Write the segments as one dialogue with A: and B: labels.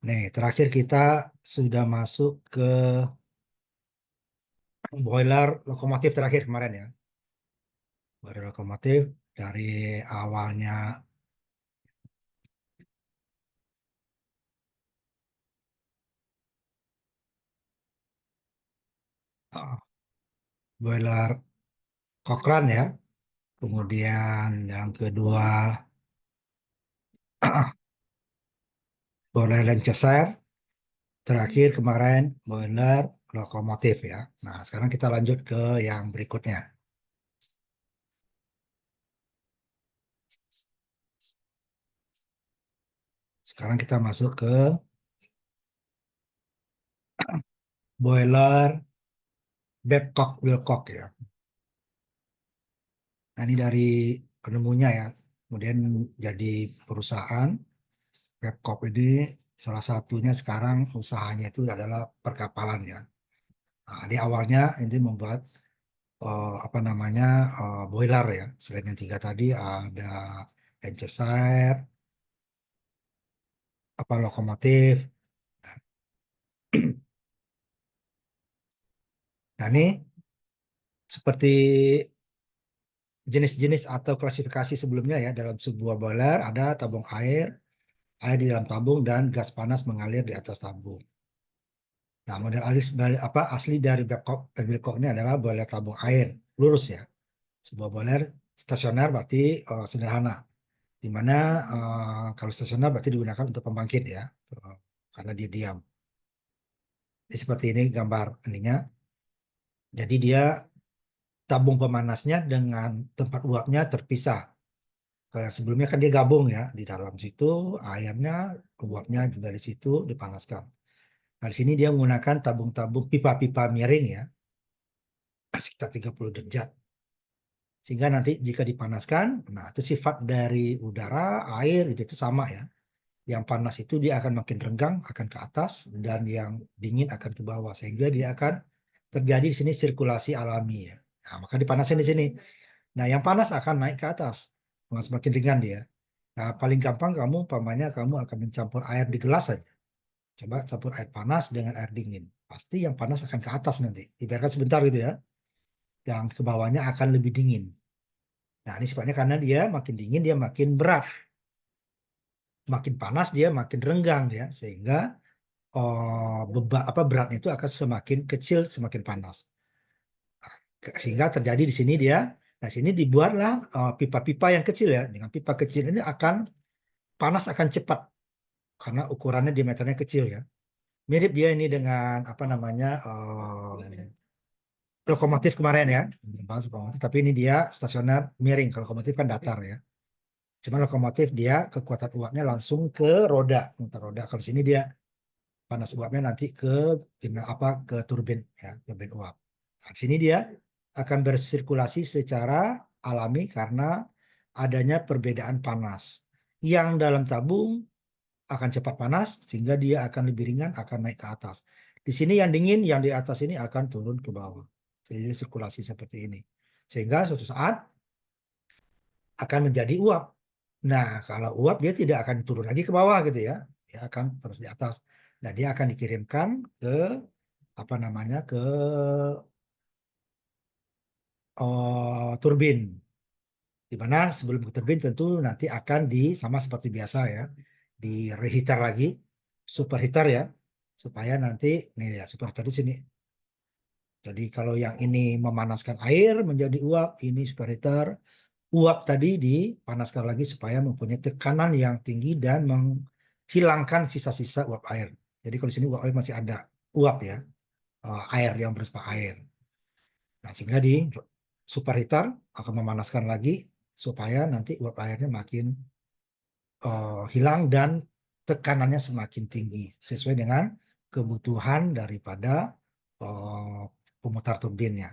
A: Nih, terakhir kita sudah masuk ke boiler lokomotif terakhir kemarin ya. Boiler lokomotif dari awalnya ah, boiler Cochrane ya. Kemudian yang kedua boiler Lancaster. Terakhir kemarin boiler lokomotif ya. Nah, sekarang kita lanjut ke yang berikutnya. Sekarang kita masuk ke boiler Babcock Wilcox ya. Nah, ini dari penemunya ya. Kemudian jadi perusahaan Babcock ini salah satunya sekarang usahanya itu adalah perkapalan ya. Nah, di awalnya ini membuat apa namanya boiler ya. Selain yang tiga tadi ada Lancaster, apa lokomotif. Nah, ini seperti jenis-jenis atau klasifikasi sebelumnya ya, dalam sebuah boiler ada tabung air, air di dalam tabung, dan gas panas mengalir di atas tabung. Nah, model asli dari Babcock dan Wilcox ini adalah boiler tabung air lurus ya. Sebuah boiler stasioner berarti sederhana, di mana kalau stasioner berarti digunakan untuk pembangkit ya, karena dia diam. Jadi seperti ini gambar ininya. Jadi dia tabung pemanasnya dengan tempat uapnya terpisah. Kalau sebelumnya kan dia gabung ya, di dalam situ airnya, uapnya juga di situ dipanaskan. Nah, di sini dia menggunakan tabung-tabung pipa-pipa miring ya, sekitar 30 derajat. Sehingga nanti jika dipanaskan, nah itu sifat dari udara, air itu sama ya. Yang panas itu dia akan makin renggang, akan ke atas, dan yang dingin akan ke bawah. Sehingga dia akan terjadi di sini sirkulasi alami ya. Nah, maka dipanasin di sini. Nah, yang panas akan naik ke atas, semakin ringan dia. Nah, paling gampang kamu, umpamanya kamu akan mencampur air di gelas saja. Coba campur air panas dengan air dingin. Pasti yang panas akan ke atas nanti. Dibiarkan sebentar gitu ya. Yang ke bawahnya akan lebih dingin. Nah, ini sebabnya karena dia makin dingin, dia makin berat. Makin panas, dia makin renggang ya. Sehingga beratnya itu akan semakin kecil, semakin panas. Sehingga terjadi di sini dia. Nah, sini dibuatlah pipa-pipa yang kecil ya. Dengan pipa kecil ini akan panas akan cepat karena ukurannya diameternya kecil ya. Mirip dia ini dengan apa namanya lokomotif kemarin ya. Tapi ini dia stasioner miring. Kalau lokomotif kan datar ya. Cuma lokomotif dia kekuatan uapnya langsung ke roda, muter roda. Kalau sini dia panas uapnya nanti ke ke turbin ya, turbin uap. Nah, sini dia akan bersirkulasi secara alami karena adanya perbedaan panas. Yang dalam tabung akan cepat panas sehingga dia akan lebih ringan, akan naik ke atas. Di sini yang dingin, yang di atas ini akan turun ke bawah. Jadi sirkulasi seperti ini. Sehingga suatu saat akan menjadi uap. Nah, kalau uap dia tidak akan turun lagi ke bawah gitu ya. Dia akan terus di atas. Nah, dia akan dikirimkan ke apa namanya ke turbin. Di mana sebelum ke turbin tentu nanti akan sama seperti biasa ya, di reheater lagi, superheater ya, supaya nanti nih ya superheater di sini. Jadi kalau yang ini memanaskan air menjadi uap, ini superheater. Uap tadi dipanaskan lagi supaya mempunyai tekanan yang tinggi dan menghilangkan sisa-sisa uap air. Jadi kalau di sini uap air masih ada uap ya, air yang berupa air. Nah, sehingga di superheater akan memanaskan lagi supaya nanti uap airnya makin hilang dan tekanannya semakin tinggi sesuai dengan kebutuhan daripada eh, pemutar turbinnya.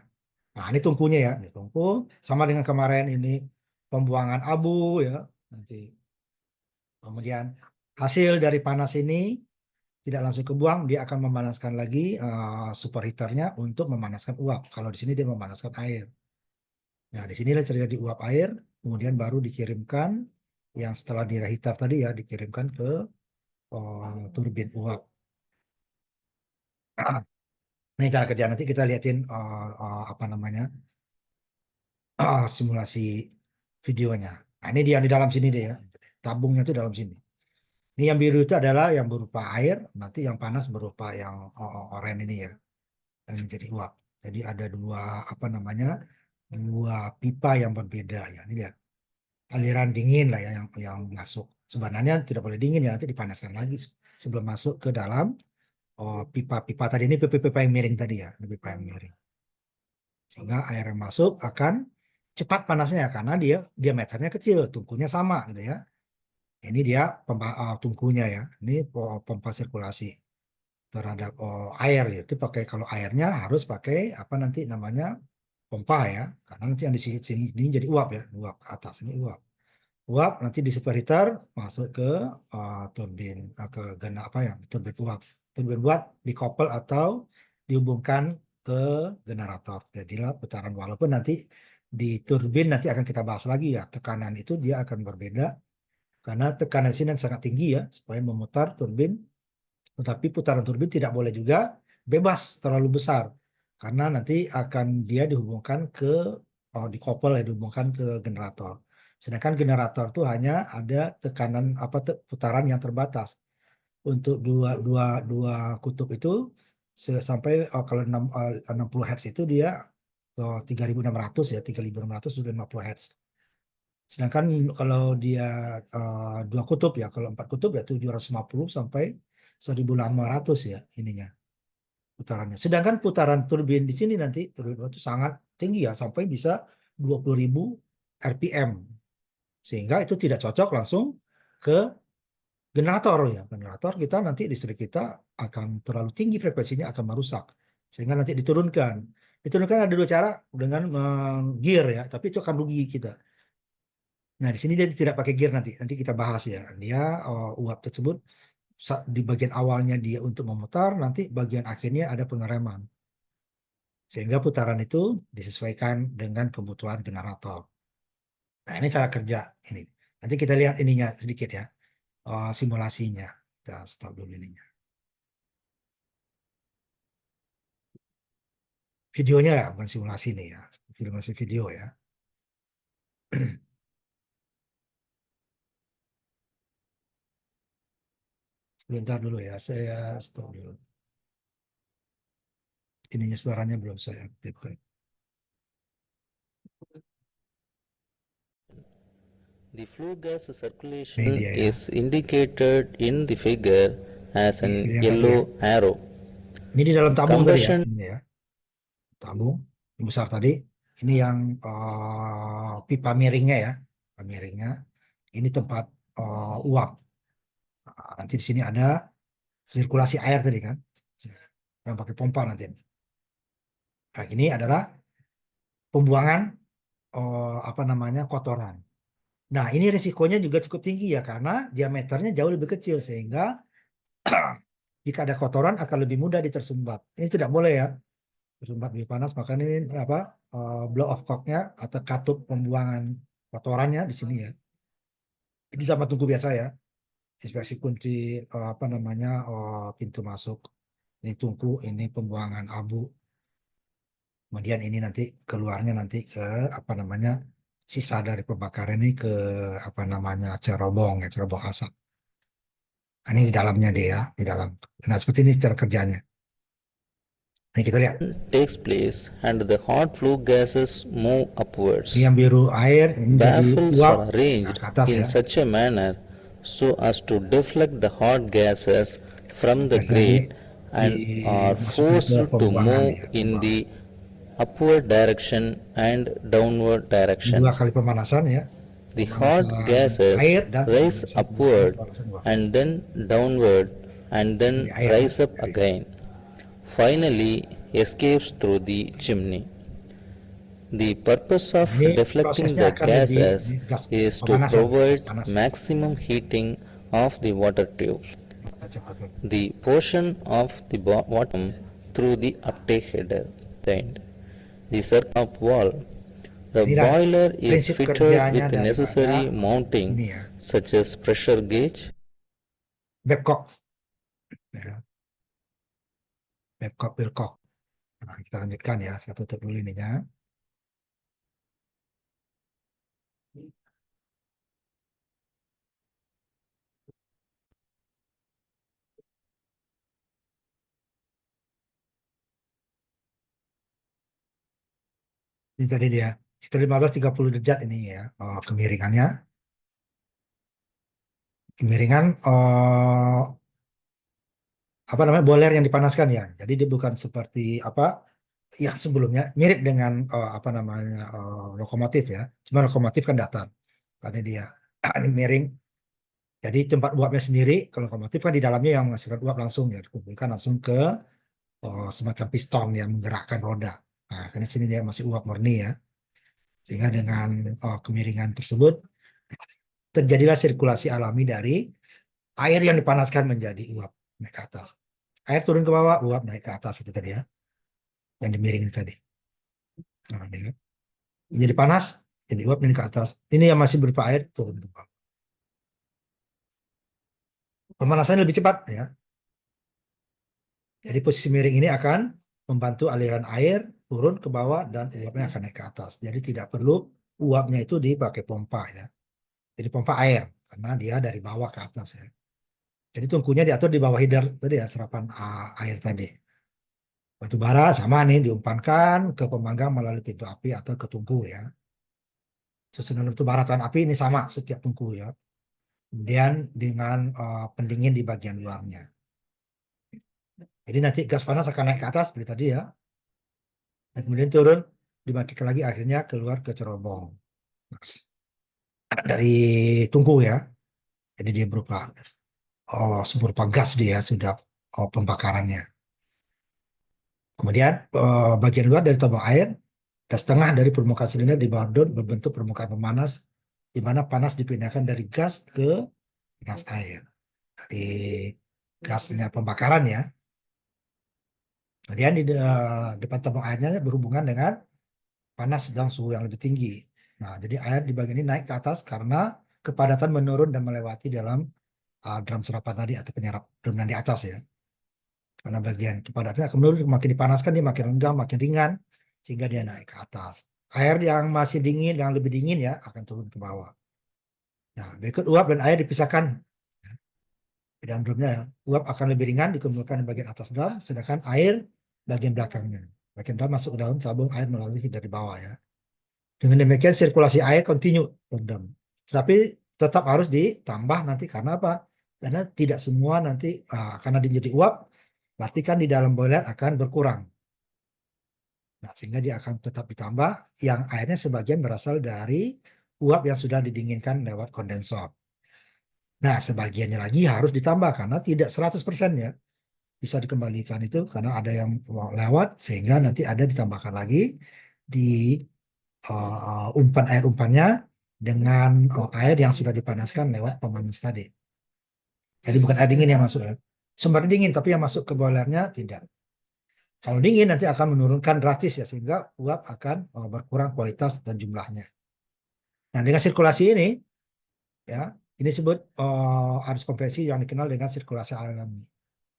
A: Nah, ini tungkunya ya, ini tungku sama dengan kemarin ini pembuangan abu ya. Nanti kemudian hasil dari panas ini tidak langsung kebuang, dia akan memanaskan lagi superheaternya untuk memanaskan uap. Kalau di sini dia memanaskan air. Nah, di sinilah terjadi uap air, kemudian baru dikirimkan yang setelah direhitar tadi ya, dikirimkan ke turbin uap. Ini cara kerja, nanti kita liatin apa namanya simulasi videonya. Nah, ini dia di dalam sini deh ya. Tabungnya itu dalam sini. Ini yang biru itu adalah yang berupa air, nanti yang panas berupa yang oranye ini ya, yang menjadi uap. Jadi ada dua apa namanya dua pipa yang berbeda ya. Ini lihat aliran dingin lah ya yang masuk. Sebenarnya tidak boleh dingin ya, nanti dipanaskan lagi sebelum masuk ke dalam pipa-pipa tadi. Ini pipa-pipa yang miring tadi ya, ini pipa yang miring. Sehingga air yang masuk akan cepat panasnya karena dia diameternya kecil, tungkunya sama gitu ya. Ini dia tungkunya ya. Ini pompa sirkulasi terhadap air ya. Itu pakai kalau airnya harus pakai apa nanti namanya pompa ya. Karena nanti yang di sini ini jadi uap ya, uap ke atas ini uap. Uap nanti di superheater masuk ke turbin ke apa ya turbin uap. Turbin uap dikoppel atau dihubungkan ke generator. Jadilah putaran walaupun nanti di turbin nanti akan kita bahas lagi ya tekanan itu dia akan berbeda karena tekanan sini sangat tinggi ya supaya memutar turbin, tetapi putaran turbin tidak boleh juga bebas terlalu besar karena nanti akan dia dihubungkan ke dikoppel ya dihubungkan ke generator. Sedangkan generator itu hanya ada tekanan apa putaran yang terbatas. Untuk dua dua dua kutub itu sampai kalau 60 Hz itu dia 3.600 ya 3.600 sudah 50 Hz. Sedangkan kalau dia dua kutub ya, kalau empat kutub ya 750 sampai 1.800 ya ininya putarannya. Sedangkan putaran turbin di sini nanti turbin itu sangat tinggi ya, sampai bisa 20.000 RPM. Sehingga itu tidak cocok langsung ke generator ya. Generator kita nanti listrik kita akan terlalu tinggi frekuensinya akan merusak. Sehingga nanti diturunkan. Diturunkan ada dua cara dengan gear ya, tapi itu akan rugi kita. Nah, di sini dia tidak pakai gear nanti. Nanti kita bahas ya. Dia uap tersebut di bagian awalnya dia untuk memutar, nanti bagian akhirnya ada pengereman. Sehingga putaran itu disesuaikan dengan kebutuhan generator. Nah, ini cara kerja ini. Nanti kita lihat ininya sedikit ya. Simulasinya. Kita stop dulu ininya. Videonya ya, bukan simulasi nih ya. Simulasi video ya. Sebentar dulu ya, saya stop dulu. Ininya suaranya belum saya aktifkan.
B: The flue gas
A: Ini
B: circulation
A: dia ya.
B: is indicated in the figure as an
A: Ini yang tadi
B: yellow
A: ya.
B: arrow.
A: Ini di dalam tabung tadi ya.
B: Combustion
A: Ini ya. Tabung yang besar tadi. Ini yang pipa miringnya ya. Pipa miringnya. Ini tempat uap. Nah, nanti di sini ada sirkulasi air tadi kan. Yang pakai pompa nanti. Nah, ini adalah pembuangan apa namanya kotoran. Nah, ini risikonya juga cukup tinggi ya karena diameternya jauh lebih kecil sehingga jika ada kotoran akan lebih mudah ditersumbat. Ini tidak boleh ya, tersumbat lebih panas. Makanya ini apa blow off cock-nya atau katup pembuangan kotorannya di sini ya. Ini sama tungku biasa ya. Inspeksi kunci apa namanya pintu masuk. Ini tungku, ini pembuangan abu. Kemudian ini nanti keluarnya nanti ke apa namanya sisa dari pembakaran ini ke apa namanya cerobong ya cerobong asap. Nah, ini di dalamnya dia ya, di dalam. Nah seperti ini cara kerjanya. Ini kita lihat.
B: takes place and the hot flue gases move
A: Ini
B: upwards.
A: yang biru air, ini jadi
B: Baffles
A: uap
B: are
A: nah,
B: arranged
A: ke atas
B: in
A: ya.
B: such a manner so as to deflect the hot gases from the
A: Biasanya ini
B: grate and are
A: dimasukkan ke
B: forced to
A: pembuangan
B: move
A: ya,
B: in
A: pembuangan.
B: the upward direction and downward
A: Ini dua
B: direction.
A: kali pemanasan ya,
B: The hot
A: pemanasan
B: gases
A: air dan
B: rise
A: pemanasan
B: upward
A: pemanasan uap.
B: and then downward and
A: Ini
B: then
A: air ya,
B: rise up
A: air.
B: again. Finally escapes through the chimney. The purpose of
A: Ini
B: deflecting
A: prosesnya
B: the
A: akan lebih
B: gases
A: gas
B: is to
A: pemanasan, gas
B: provide
A: panas.
B: maximum heating of the water tubes.
A: Kita cepat dulu.
B: The portion of the bottom through the uptake header. The end. The circle of wall. The
A: Inilah
B: boiler is
A: prinsip
B: fitted
A: kerjanya
B: with the
A: daripada
B: necessary mounting
A: ini ya.
B: such as pressure gauge,
A: Babcock, ya. Babcock Wilcox. Nah, kita lanjutkan ya, saya tutup dulu ininya. Ini tadi dia, sekitar 15-30 derajat ini ya, kemiringannya. Kemiringan apa namanya boiler yang dipanaskan ya. Jadi dia bukan seperti apa yang sebelumnya, mirip dengan apa namanya lokomotif ya. Cuma lokomotif kan datar, karena dia ini miring. Jadi tempat uapnya sendiri, kalau lokomotif kan di dalamnya yang menghasilkan uap langsung ya, dikumpulkan langsung ke semacam piston yang menggerakkan roda. Nah, karena sini dia masih uap murni ya. Sehingga dengan kemiringan tersebut terjadilah sirkulasi alami dari air yang dipanaskan menjadi uap naik ke atas. Air turun ke bawah, uap naik ke atas itu tadi ya, yang dimiring tadi. Nah, dia jadi panas, jadi uap naik ke atas. Ini yang masih berupa air turun ke bawah. Pemanasannya lebih cepat ya. Jadi posisi miring ini akan membantu aliran air turun ke bawah dan uapnya akan naik ke atas. Jadi tidak perlu uapnya itu dipakai pompa ya. Jadi pompa air karena dia dari bawah ke atas ya. Jadi tungkunya diatur di bawah header tadi ya, serapan air tadi. Batu bara sama nih diumpankan ke pemanggang melalui pintu api atau ke tungku ya. Susunan batu bara tahan api ini sama setiap tungku ya. Kemudian dengan pendingin di bagian luarnya. Jadi nanti gas panas akan naik ke atas seperti tadi ya. Dan kemudian turun, dimatikan lagi akhirnya keluar ke cerobong. Dari tungku ya. Jadi dia berupa berupa gas dia sudah pembakarannya. Kemudian bagian luar dari tabung air dan setengah dari permukaan silinder di bawah dom berbentuk permukaan pemanas di mana panas dipindahkan dari gas ke panas air. Dari gasnya pembakaran ya. Kemudian di depan tabung airnya berhubungan dengan panas dan suhu yang lebih tinggi. Nah, jadi air di bagian ini naik ke atas karena kepadatan menurun dan melewati dalam drum serapan tadi atau penyerap drum yang di atas ya. Karena bagian kepadatan akan menurun, makin dipanaskan dia makin renggang, makin ringan, sehingga dia naik ke atas. Air yang masih dingin, yang lebih dingin ya, akan turun ke bawah. Nah, berikut uap dan air dipisahkan di dalam drumnya ya. Uap akan lebih ringan dikumpulkan di bagian atas drum, sedangkan air bagian belakangnya. Bagian drum masuk ke dalam tabung air melalui dari bawah ya. Dengan demikian sirkulasi air kontinu drum. Tapi tetap harus ditambah nanti karena apa? Karena tidak semua nanti karena dia jadi uap, berarti kan di dalam boiler akan berkurang. Nah, sehingga dia akan tetap ditambah yang airnya sebagian berasal dari uap yang sudah didinginkan lewat kondensor. Nah, sebagiannya lagi harus ditambah karena tidak 100% ya bisa dikembalikan itu karena ada yang lewat sehingga nanti ada ditambahkan lagi di umpan air umpannya dengan air yang sudah dipanaskan lewat pemanas tadi. Jadi bukan air dingin yang masuk ya. Sumber dingin tapi yang masuk ke boilernya tidak. Kalau dingin nanti akan menurunkan drastis ya sehingga uap akan berkurang kualitas dan jumlahnya. Nah, dengan sirkulasi ini ya, ini disebut arus konveksi yang dikenal dengan sirkulasi alami.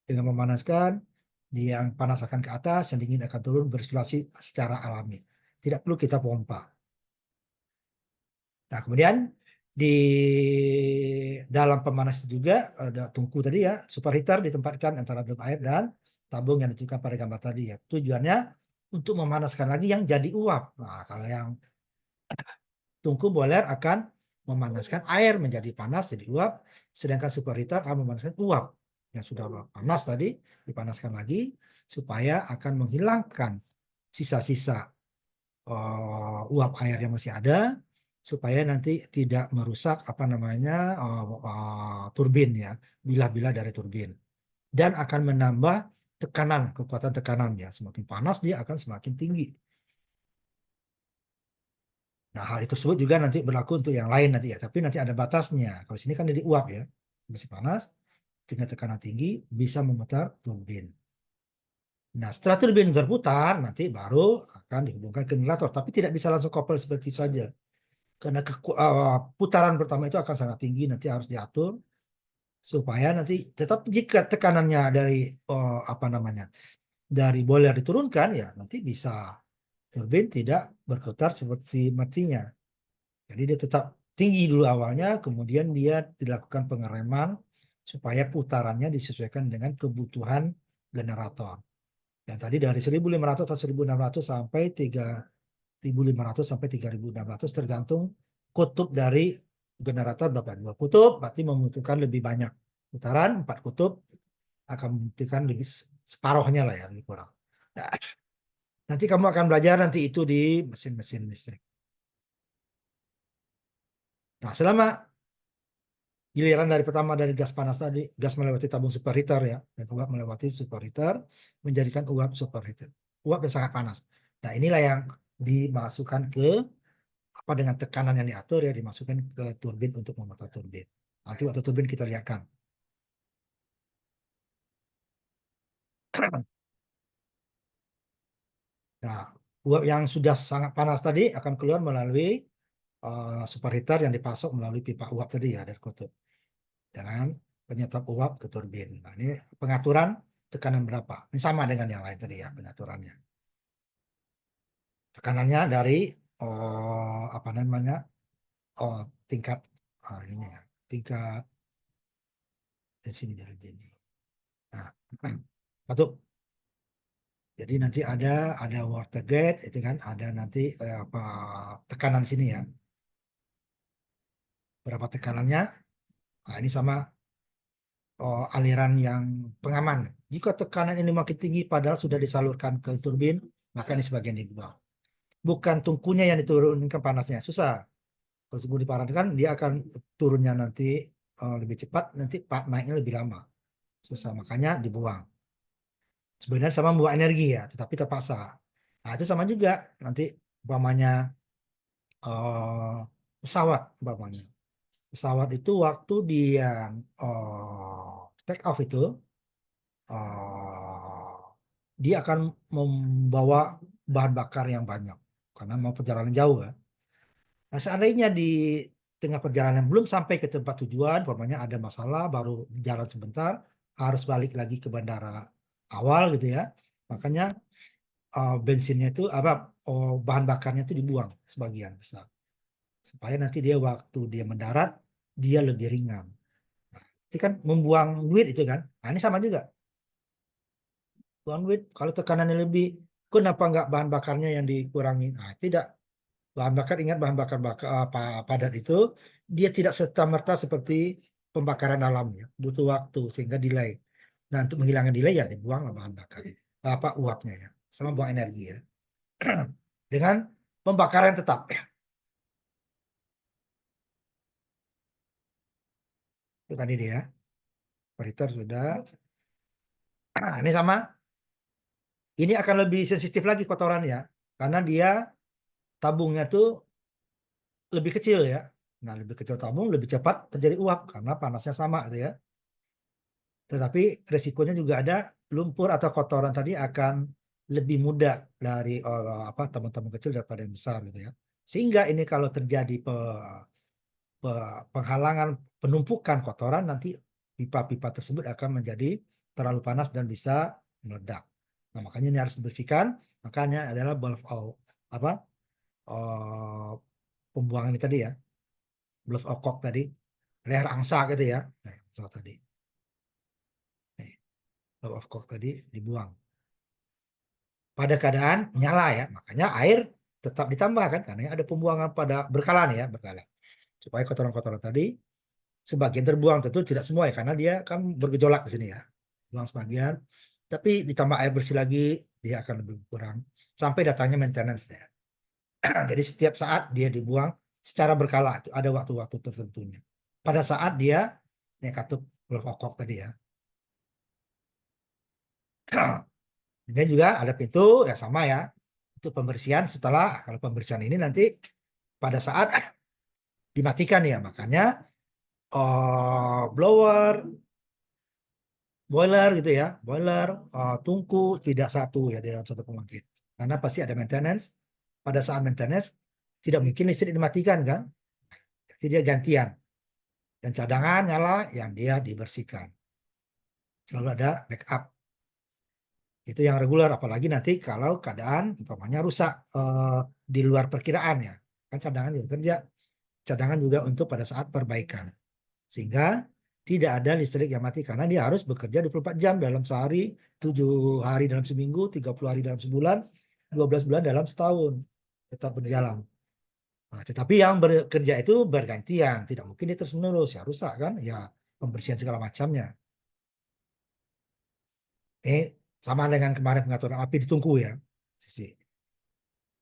A: Dengan memanaskan, yang panas akan ke atas, yang dingin akan turun bersirkulasi secara alami. Tidak perlu kita pompa. Nah, kemudian di dalam pemanas juga ada tungku tadi ya, superheater ditempatkan antara drum air dan tabung yang ditunjukkan pada gambar tadi ya. Tujuannya untuk memanaskan lagi yang jadi uap. Nah, kalau yang tungku boiler akan memanaskan air menjadi panas jadi uap, sedangkan superheater akan memanaskan uap yang sudah panas tadi dipanaskan lagi supaya akan menghilangkan sisa-sisa uap air yang masih ada supaya nanti tidak merusak apa namanya turbin ya, bilah-bilah dari turbin dan akan menambah tekanan, kekuatan tekanannya. Semakin panas dia akan semakin tinggi. Nah, hal itu tersebut juga nanti berlaku untuk yang lain nanti ya, tapi nanti ada batasnya. Kalau sini kan jadi uap ya, masih panas, tingkat tekanan tinggi bisa memutar turbin. Nah, setelah turbin berputar, nanti baru akan dihubungkan ke generator, tapi tidak bisa langsung couple seperti itu saja. Karena putaran pertama itu akan sangat tinggi, nanti harus diatur supaya nanti tetap jika tekanannya dari dari boiler diturunkan ya nanti bisa turbin tidak berputar seperti mestinya. Jadi dia tetap tinggi dulu awalnya, kemudian dia dilakukan pengereman supaya putarannya disesuaikan dengan kebutuhan generator. Yang tadi dari 1.500 atau 1.600 sampai 3.500 sampai 3.600 tergantung kutub dari generator berapa. 2 kutub berarti membutuhkan lebih banyak putaran, 4 kutub akan membutuhkan lebih separuhnya lah ya, lebih kurang. Nah, nanti kamu akan belajar nanti itu di mesin-mesin listrik. Nah, selama giliran dari pertama dari gas panas tadi, gas melewati tabung superheater ya, dan uap melewati superheater, menjadikan uap superheater. Uap yang sangat panas. Nah, inilah yang dimasukkan ke dengan tekanan yang diatur ya, dimasukkan ke turbin untuk memutar turbin. Nanti waktu turbin kita lihatkan. Nah, uap yang sudah sangat panas tadi akan keluar melalui superheater yang dipasok melalui pipa uap tadi ya dari kutub dengan penyetop uap ke turbin. Nah, ini pengaturan tekanan berapa. Ini sama dengan yang lain tadi ya pengaturannya. Tekanannya dari apa namanya tingkat ininya ya, tingkat di sini dari ini. Nah, satu. Jadi nanti ada water gate itu kan, ada nanti apa tekanan sini ya. Berapa tekanannya? Nah, ini sama aliran yang pengaman. Jika tekanan ini makin tinggi padahal sudah disalurkan ke turbin, maka ini sebagian dibuang. Bukan tungkunya yang diturunkan panasnya, susah. Kalau sudah diparankan dia akan turunnya nanti lebih cepat, nanti naiknya lebih lama. Susah, makanya dibuang. Sebenarnya sama membuat energi ya, tetapi terpaksa. Nah, itu sama juga nanti umpamanya pesawat umpamanya. Pesawat itu waktu dia take off itu dia akan membawa bahan bakar yang banyak karena mau perjalanan jauh kan. Nah, seandainya di tengah perjalanan belum sampai ke tempat tujuan, umpamanya ada masalah baru jalan sebentar, harus balik lagi ke bandara awal gitu ya. Makanya bensinnya itu bahan bakarnya itu dibuang sebagian besar supaya nanti dia waktu dia mendarat dia lebih ringan. Itu kan membuang duit itu kan. Nah, ini sama juga. Buang duit kalau tekanannya lebih, kenapa nggak bahan bakarnya yang dikurangi? Nah, tidak. Bahan bakar ingat bahan bakar padat itu dia tidak serta-merta seperti pembakaran alam ya, butuh waktu sehingga delay. Nah, untuk menghilangkan delay ya dibuang bahan bakar uapnya ya, sama buang energi ya. Dengan pembakaran tetap. Itu tadi dia. Operator sudah. Ini sama. Ini akan lebih sensitif lagi kotorannya karena dia tabungnya tuh lebih kecil ya. Nah, lebih kecil tabung lebih cepat terjadi uap karena panasnya sama gitu ya. Tetapi resikonya juga ada, lumpur atau kotoran tadi akan lebih mudah dari tabung-tabung kecil daripada yang besar gitu ya. Sehingga ini kalau terjadi penghalangan penumpukan kotoran nanti pipa-pipa tersebut akan menjadi terlalu panas dan bisa meledak. Nah, makanya ini harus dibersihkan. Makanya adalah pembuangan ini tadi ya, bluff okok tadi, leher angsa gitu ya. Nah, angsa tadi. Bluff okok tadi dibuang. Pada keadaan nyala ya, makanya air tetap ditambah kan, karena ada pembuangan pada berkala nih ya, berkala. Supaya kotoran-kotoran tadi sebagian terbuang, tentu tidak semua ya, karena dia kan bergejolak di sini ya. Buang sebagian, tapi ditambah air bersih lagi, dia akan lebih kurang. Sampai datangnya maintenance ya. Jadi setiap saat dia dibuang secara berkala, itu ada waktu-waktu tertentunya. Pada saat dia katup okok tadi ya. Kemudian juga ada pintu ya sama ya. Itu pembersihan setelah, kalau pembersihan ini nanti pada saat dimatikan ya, makanya blower, boiler gitu ya, boiler, tungku tidak satu ya di dalam satu pembangkit. Karena pasti ada maintenance. Pada saat maintenance tidak mungkin listrik dimatikan kan, jadi dia gantian. Dan cadangan nyala yang dia dibersihkan. Selalu ada backup. Itu yang reguler, apalagi nanti kalau keadaan umpamanya rusak di luar perkiraan ya. Kan cadangan juga kerja. Cadangan juga untuk pada saat perbaikan. Sehingga tidak ada listrik yang mati karena dia harus bekerja 24 jam dalam sehari, 7 hari dalam seminggu, 30 hari dalam sebulan, 12 bulan dalam setahun. Tetap berjalan. Nah, tetapi yang bekerja itu bergantian, tidak mungkin dia terus menerus ya rusak kan, ya pembersihan segala macamnya. Sama dengan kemarin pengaturan api di tungku ya, sisi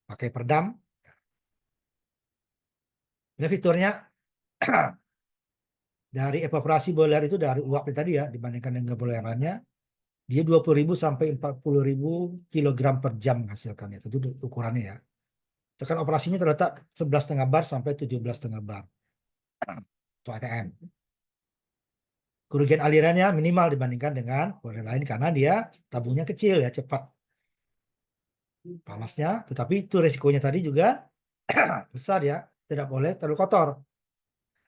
A: pakai peredam. Ini fiturnya dari evaporasi boiler itu dari uap tadi ya dibandingkan dengan boilerannya, dia 20.000 sampai 40.000 kilogram per jam menghasilkannya. Itu ukurannya ya. Tekan operasinya terletak 11,5 bar sampai 17,5 bar. Itu ATM. Kerugian alirannya minimal dibandingkan dengan boiler lain karena dia tabungnya kecil ya, cepat panasnya. Tetapi itu resikonya tadi juga besar ya, tidak boleh terlalu kotor.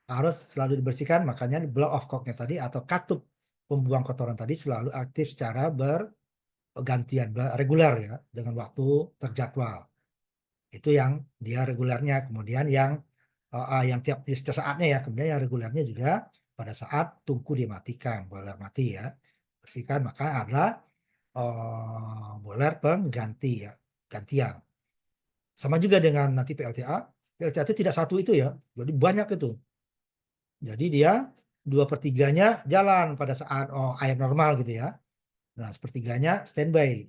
A: Harus selalu dibersihkan, makanya di blow off cocknya tadi atau katup pembuang kotoran tadi selalu aktif secara bergantian, reguler ya, dengan waktu terjadwal. Itu yang dia regulernya. Kemudian yang tiap saatnya ya, kemudian yang regulernya juga pada saat tungku dimatikan, boiler mati ya, bersihkan, maka ada boiler pengganti ya, gantian. Sama juga dengan nanti PLTA. PLTA itu tidak satu itu ya, jadi banyak itu. Jadi dia 2/3-nya jalan pada saat air normal gitu ya. Nah, sepertiganya standby.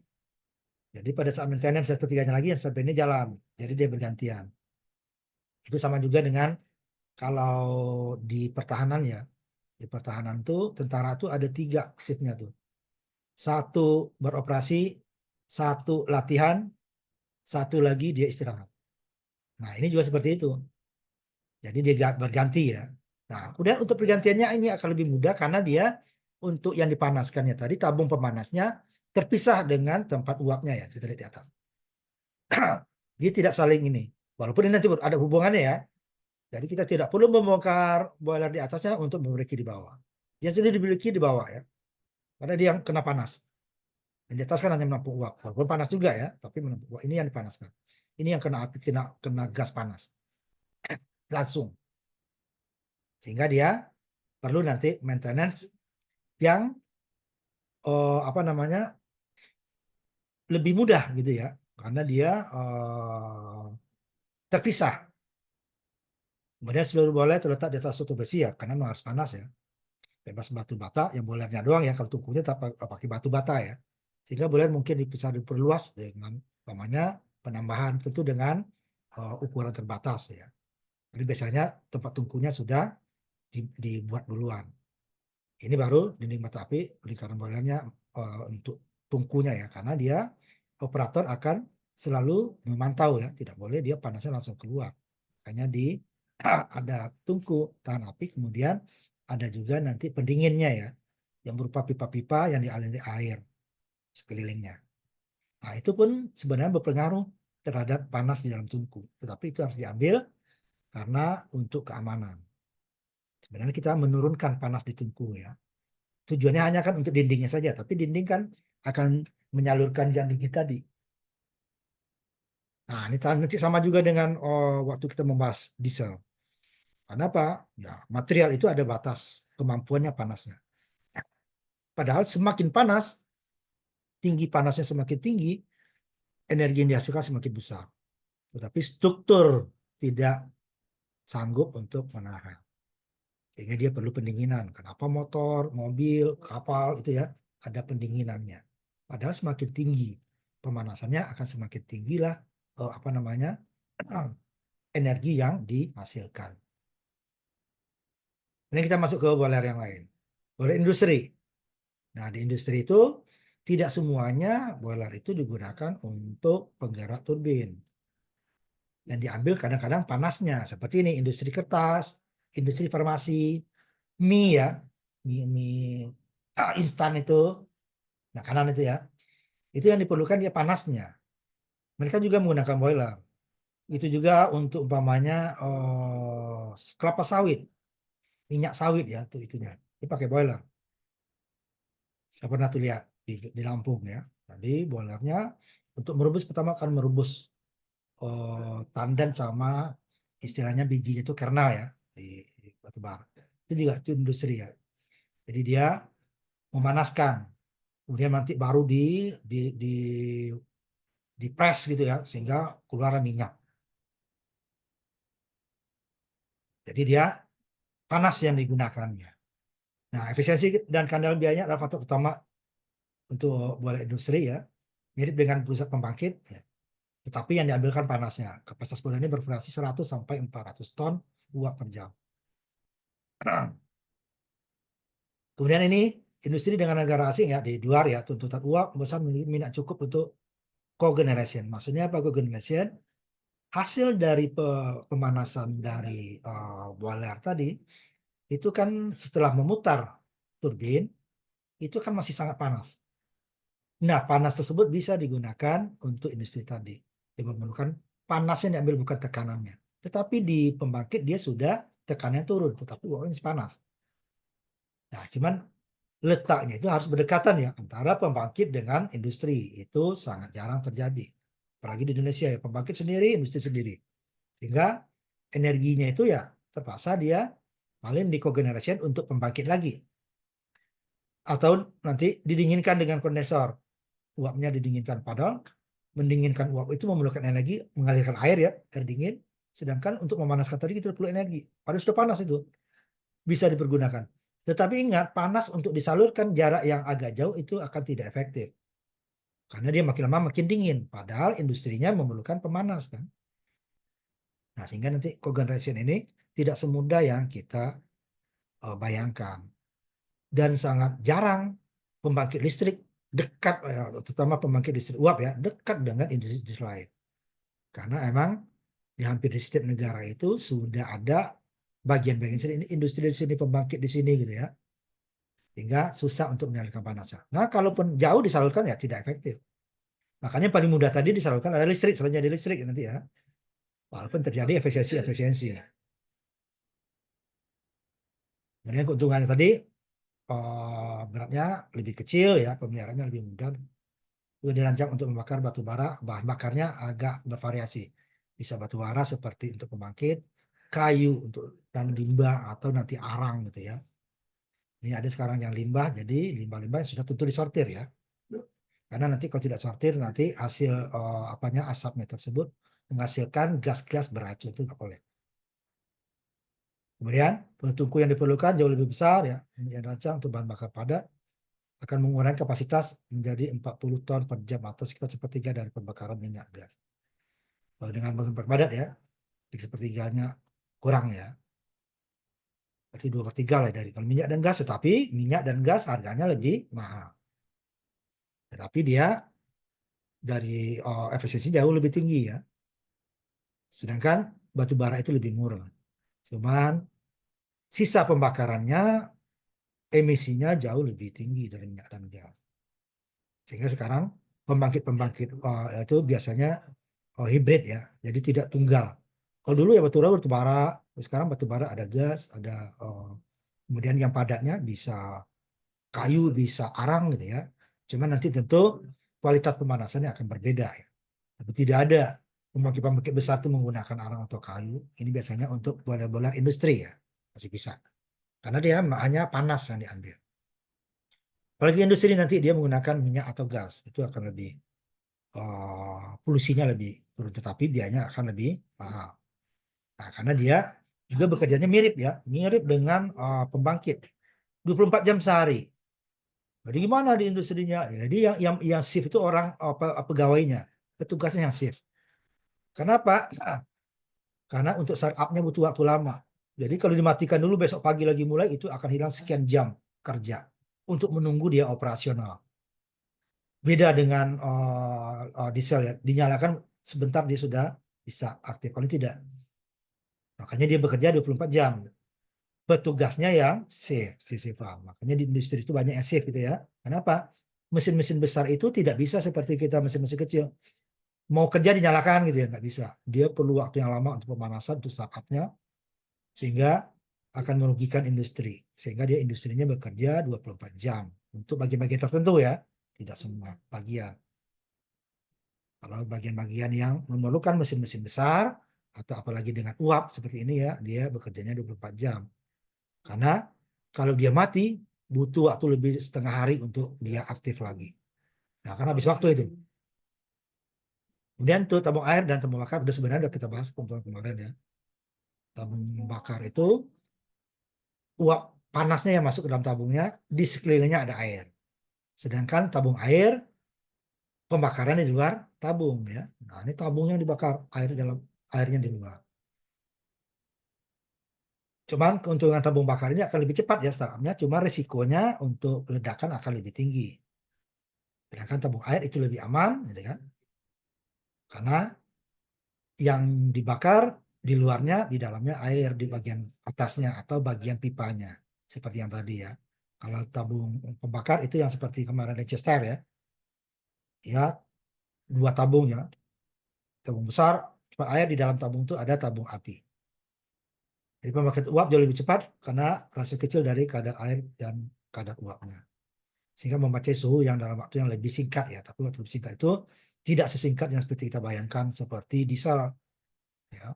A: Jadi pada saat maintenance sepertiganya lagi yang standby ini jalan. Jadi dia bergantian. Itu sama juga dengan kalau di pertahanan ya. Di pertahanan tuh tentara tuh ada 3 shiftnya tuh. 1 beroperasi, 1 latihan, 1 lagi dia istirahat. Nah, ini juga seperti itu. Jadi dia berganti ya. Nah, kemudian untuk pergantiannya ini akan lebih mudah karena dia untuk yang dipanaskannya tadi tabung pemanasnya terpisah dengan tempat uapnya ya, kita lihat di atas. Dia tidak saling ini. Walaupun ini nanti ada hubungannya ya. Jadi kita tidak perlu membongkar boiler di atasnya untuk memperbaiki di bawah. Dia sendiri diperbaiki di bawah ya. Karena dia yang kena panas. Yang di atas kan hanya menampung uap. Walaupun panas juga ya, tapi menampung uap. Ini yang dipanaskan. Ini yang kena api, kena gas panas. Langsung. Sehingga dia perlu nanti maintenance yang apa namanya lebih mudah gitu ya, karena dia terpisah. Kemudian seluruh boiler terletak di atas tutup besi ya, karena memang harus panas ya. Bebas batu bata, yang boilernya doang ya, kalau tungkunya tak pakai batu bata ya. Sehingga boiler mungkin bisa diperluas dengan namanya penambahan tentu dengan ukuran terbatas ya. Jadi biasanya tempat tungkunya sudah dibuat duluan. Ini baru dinding mata api lingkaran boilernya untuk tungkunya ya, karena dia operator akan selalu memantau ya, tidak boleh dia panasnya langsung keluar. Makanya ada tungku tahan api, kemudian ada juga nanti pendinginnya ya, yang berupa pipa-pipa yang dialiri air sekelilingnya. Nah, itu pun sebenarnya berpengaruh terhadap panas di dalam tungku, tetapi itu harus diambil karena untuk keamanan. Sebenarnya kita menurunkan panas di tungku ya. Tujuannya hanya kan untuk dindingnya saja, tapi dinding kan akan menyalurkan yang dingin tadi. Nah, ini nanti sama juga dengan waktu kita membahas diesel. Kenapa? Ya, material itu ada batas kemampuannya panasnya. Padahal semakin panas, tinggi panasnya semakin tinggi, energi yang dihasilkan semakin besar. Tetapi struktur tidak sanggup untuk menahan. Sehingga dia perlu pendinginan. Kenapa motor, mobil, kapal itu ya ada pendinginannya. Padahal semakin tinggi pemanasannya akan semakin tinggilah apa namanya energi yang dihasilkan. Ini kita masuk ke boiler yang lain. Boiler industri. Nah, di industri itu tidak semuanya boiler itu digunakan untuk penggerak turbin. Yang diambil kadang-kadang panasnya. Seperti ini, industri kertas, industri farmasi, mie ya, mie instan itu, makanan itu ya. Itu yang diperlukan dia panasnya. Mereka juga menggunakan boiler. Itu juga untuk umpamanya kelapa sawit. minyak sawit ya tuh itunya. Dia pakai boiler. Saya pernah tuh lihat di Lampung ya. Jadi boilernya untuk merebus pertama akan merebus tandan sama istilahnya bijinya itu kernel ya di batu bara. Itu juga itu industri ya. Jadi dia memanaskan, kemudian nanti baru di press gitu ya sehingga keluar minyak. Jadi dia panas yang digunakannya. Nah, efisiensi dan kandungan biayanya adalah faktor utama untuk boiler industri ya. Mirip dengan perusahaan pembangkit ya. Tetapi yang diambilkan panasnya. Kapasitas boiler ini bervariasi 100 sampai 400 ton uap per jam. Kemudian ini industri dengan negara asing ya di luar ya, tuntutan uap besar minat cukup untuk cogeneration. Maksudnya apa cogeneration? Hasil dari pemanasan dari boiler tadi itu kan setelah memutar turbin itu kan masih sangat panas. Nah, panas tersebut bisa digunakan untuk industri tadi. Dia memerlukan panasnya diambil bukan tekanannya. Tetapi di pembangkit dia sudah tekanannya turun, tetapi uapnya masih panas. Nah, cuman letaknya itu harus berdekatan ya antara pembangkit dengan industri. Itu sangat jarang terjadi. Apalagi di Indonesia ya, pembangkit sendiri, industri sendiri. Sehingga energinya itu ya terpaksa dia paling di cogeneration untuk pembangkit lagi. Atau nanti didinginkan dengan kondensor. Uapnya didinginkan. Padahal mendinginkan uap itu memerlukan energi, mengalirkan air ya, air dingin. Sedangkan untuk memanaskan tadi kita perlu energi. Padahal sudah panas itu. Bisa dipergunakan. Tetapi ingat, panas untuk disalurkan jarak yang agak jauh itu akan tidak efektif. Karena dia makin lama makin dingin. Padahal industrinya memerlukan pemanas kan. Nah, sehingga nanti cogeneration ini tidak semudah yang kita bayangkan. Dan sangat jarang pembangkit listrik dekat, terutama pembangkit listrik uap ya, dekat dengan industri lain. Karena emang di hampir di setiap negara itu sudah ada bagian-bagian sini, ini industri di sini, pembangkit di sini gitu ya. Sehingga susah untuk menyalurkan panasnya. Nah, kalaupun jauh disalurkan ya tidak efektif. Makanya paling mudah tadi disalurkan ada listrik, selain jadi listrik nanti ya. Walaupun terjadi efisiensi. Kemudian keuntungannya tadi beratnya lebih kecil ya, pemeliharaannya lebih mudah. Juga dirancang untuk membakar batu bara, bahan bakarnya agak bervariasi. Bisa batu bara seperti untuk pembangkit, kayu untuk dan limbah atau nanti arang gitu ya. Ini ada sekarang yang limbah, jadi limbah-limbah sudah tentu disortir ya. Karena nanti kalau tidak sortir nanti hasil asapnya tersebut menghasilkan gas-gas beracun itu nggak boleh. Kemudian tungku yang diperlukan jauh lebih besar ya. Yang dirancang untuk bahan bakar padat akan mengurangi kapasitas menjadi 40 ton per jam atau sekitar sepertiga dari pembakaran minyak gas. Kalau dengan bahan bakar padat ya, sepertiganya kurang ya. Berarti 2/3 lah dari kalau minyak dan gas, tetapi minyak dan gas harganya lebih mahal. Tetapi dia dari efisiensi jauh lebih tinggi ya. Sedangkan batu bara itu lebih murah. Cuman sisa pembakarannya emisinya jauh lebih tinggi dari minyak dan gas. Sehingga sekarang pembangkit-pembangkit itu biasanya hibrid ya. Jadi tidak tunggal. Kalau dulu ya batu bara, sekarang batu bara ada gas, ada kemudian yang padatnya bisa kayu, bisa arang gitu ya. Cuman nanti tentu kualitas pemanasannya akan berbeda ya. Tapi tidak ada pembangkit-pembangkit besar itu menggunakan arang atau kayu. Ini biasanya untuk boiler-boiler industri ya. Masih bisa. Karena dia hanya panas yang diambil. Apalagi industri nanti dia menggunakan minyak atau gas. Itu akan lebih, polusinya lebih turun. Tetapi biayanya akan lebih mahal. Nah, karena dia juga bekerjanya mirip ya. Mirip dengan pembangkit. 24 jam sehari. Jadi gimana di industrinya? Jadi yang shift itu orang pegawainya, petugasnya yang shift. Kenapa? Karena untuk startupnya butuh waktu lama. Jadi kalau dimatikan dulu besok pagi lagi mulai itu akan hilang sekian jam kerja untuk menunggu dia operasional. Beda dengan diesel ya, dinyalakan sebentar dia sudah bisa aktif. Kalau tidak, makanya dia bekerja 24 jam. Petugasnya yang shift. Makanya di industri itu banyak yang shift gitu ya. Kenapa? Mesin-mesin besar itu tidak bisa seperti kita mesin-mesin kecil. Mau kerja dinyalakan gitu ya, nggak bisa. Dia perlu waktu yang lama untuk pemanasan, untuk startupnya, sehingga akan merugikan industri. Sehingga dia industrinya bekerja 24 jam. Untuk bagian-bagian tertentu ya. Tidak semua bagian. Kalau bagian-bagian yang memerlukan mesin-mesin besar, atau apalagi dengan uap seperti ini ya, dia bekerjanya 24 jam. Karena kalau dia mati, butuh waktu lebih setengah hari untuk dia aktif lagi. Nah, karena habis waktu itu. Kemudian tuh tabung air dan tabung bakar udah sebenarnya udah kita bahas kemarin ya. Tabung bakar itu uap panasnya yang masuk ke dalam tabungnya, di sekelilingnya ada air. Sedangkan tabung air pembakarannya di luar tabung ya. Nah, ini tabungnya dibakar, air dalam airnya di luar. Cuman keuntungan tabung bakar ini akan lebih cepat ya startupnya, cuma risikonya untuk ledakan akan lebih tinggi. Sedangkan tabung air itu lebih aman, gitu kan? Karena yang dibakar di luarnya, di dalamnya air di bagian atasnya atau bagian pipanya, seperti yang tadi ya. Kalau tabung pembakar itu yang seperti kemarin Leicester ya dua tabung ya, tabung besar, cepat air di dalam tabung itu ada tabung api. Jadi pembangkit uap jauh lebih cepat karena rasio kecil dari kadar air dan kadar uapnya. Sehingga membaca suhu yang dalam waktu yang lebih singkat ya. Tapi waktu lebih singkat itu tidak sesingkat yang seperti kita bayangkan seperti diesel. Ya.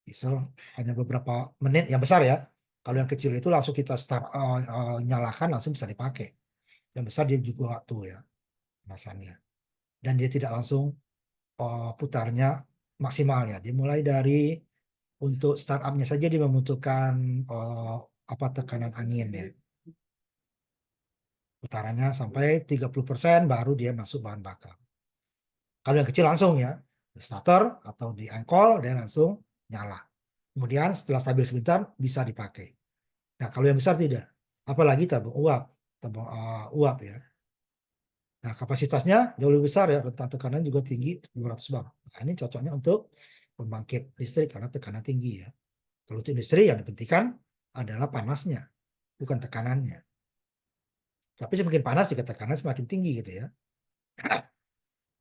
A: Diesel hanya beberapa menit yang besar ya. Kalau yang kecil itu langsung kita start nyalakan langsung bisa dipakai. Yang besar dia juga waktu ya kemasannya. Dan dia tidak langsung putarnya maksimal ya. Dia mulai dari untuk startupnya saja dia membutuhkan apa tekanan angin ya. Putarannya sampai 30% baru dia masuk bahan bakar. Kalau yang kecil langsung ya, di starter atau di engkol dia langsung nyala. Kemudian setelah stabil sebentar bisa dipakai. Nah kalau yang besar tidak, apalagi tabung uap ya. Nah kapasitasnya jauh lebih besar ya, rentang tekanan juga tinggi 200 bar. Nah, ini cocoknya untuk pembangkit listrik karena tekanan tinggi ya. Kalau untuk industri yang dipentingkan adalah panasnya, bukan tekanannya. Tapi semakin panas juga tekanan semakin tinggi gitu ya.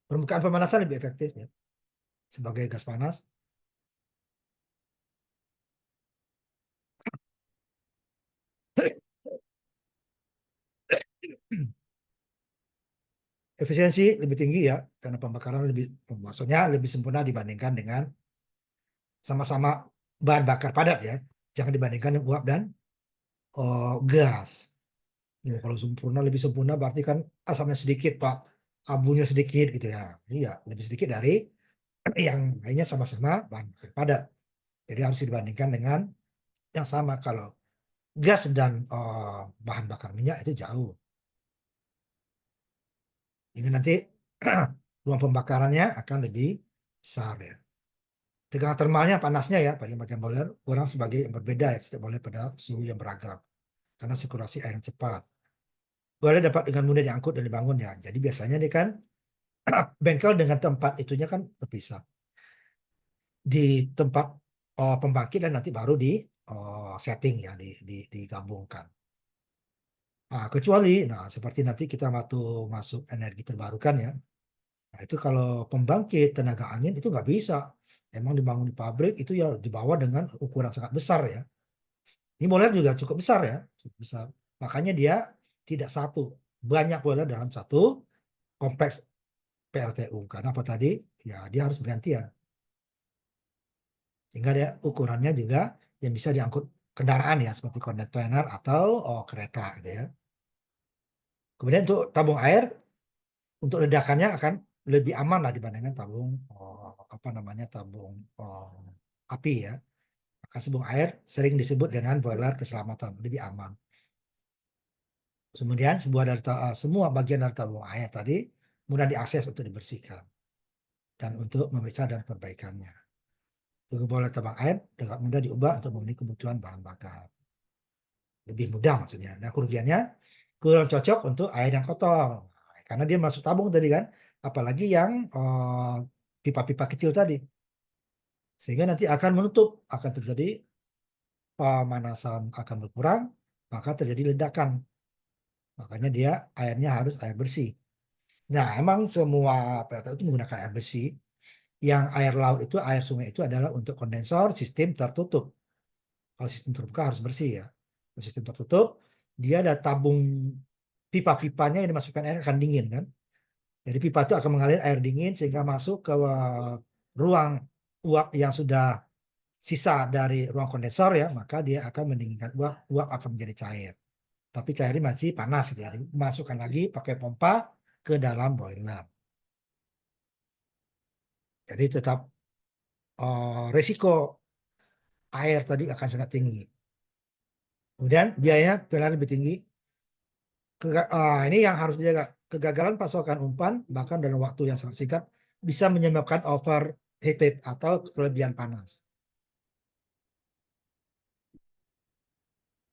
A: Permukaan pemanasan lebih efektif ya sebagai gas panas. Efisiensi lebih tinggi ya karena pembakaran lebih maksudnya lebih sempurna dibandingkan dengan sama-sama bahan bakar padat ya. Jangan dibandingkan dengan uap dan gas. Ya, kalau sempurna lebih sempurna berarti kan asamnya sedikit Pak, abunya sedikit gitu ya. Iya, lebih sedikit dari yang lainnya sama-sama bahan bakar padat. Jadi harus dibandingkan dengan yang sama. Kalau gas dan bahan bakar minyak itu jauh. Ini nanti ruang pembakarannya akan lebih besar ya. Tegangan termalnya panasnya ya bagian-bagian boiler kurang sebagai yang berbeda ya setiap boiler pada suhu yang beragam karena sirkulasi air yang cepat. Boiler dapat dengan mudah diangkut dan dibangun ya. Jadi biasanya nih kan bengkel dengan tempat itunya kan terpisah. Di tempat pembangkit dan nanti baru di setting ya digabungkan. Nah, kecuali nah seperti nanti kita masuk energi terbarukan ya. Nah, itu kalau pembangkit tenaga angin itu nggak bisa. Emang dibangun di pabrik itu ya dibawa dengan ukuran sangat besar ya. Ini boiler juga cukup besar ya, cukup besar. Makanya dia tidak satu, banyak boiler dalam satu kompleks PLTU. Karena apa tadi? Ya dia harus bergantian. Sehingga dia ukurannya juga yang bisa diangkut kendaraan ya, seperti kontainer atau kereta gitu ya. Kemudian untuk tabung air, untuk ledakannya akan lebih aman lah dibandingkan tabung apa namanya tabung api ya. Maka tabung air sering disebut dengan boiler keselamatan, lebih aman. Kemudian semua bagian dari tabung air tadi mudah diakses untuk dibersihkan dan untuk memeriksa dan perbaikannya. Untuk boiler tabung air dengan mudah diubah untuk memenuhi kebutuhan bahan bakar. Lebih mudah maksudnya. Nah kerugiannya kurang cocok untuk air yang kotor. Karena dia masuk tabung tadi kan. Apalagi yang pipa-pipa kecil tadi. Sehingga nanti akan menutup. Akan terjadi pemanasan akan berkurang. Maka terjadi ledakan. Makanya dia airnya harus air bersih. Nah emang semua PLTU itu menggunakan air bersih. Yang air laut itu, air sungai itu adalah untuk kondensor sistem tertutup. Kalau sistem terbuka harus bersih ya. Kalau sistem tertutup, dia ada tabung pipa-pipanya yang dimasukkan air akan dingin kan. Jadi pipa itu akan mengalir air dingin sehingga masuk ke ruang uap yang sudah sisa dari ruang kondensor ya, maka dia akan mendinginkan uap, uap akan menjadi cair. Tapi cairnya masih panas gitu ya. Masukkan lagi pakai pompa ke dalam boiler. Jadi tetap resiko air tadi akan sangat tinggi. Kemudian biayanya PLN lebih tinggi. Ini yang harus dijaga. Kegagalan pasokan umpan bahkan dalam waktu yang sangat singkat bisa menyebabkan overheated atau kelebihan panas.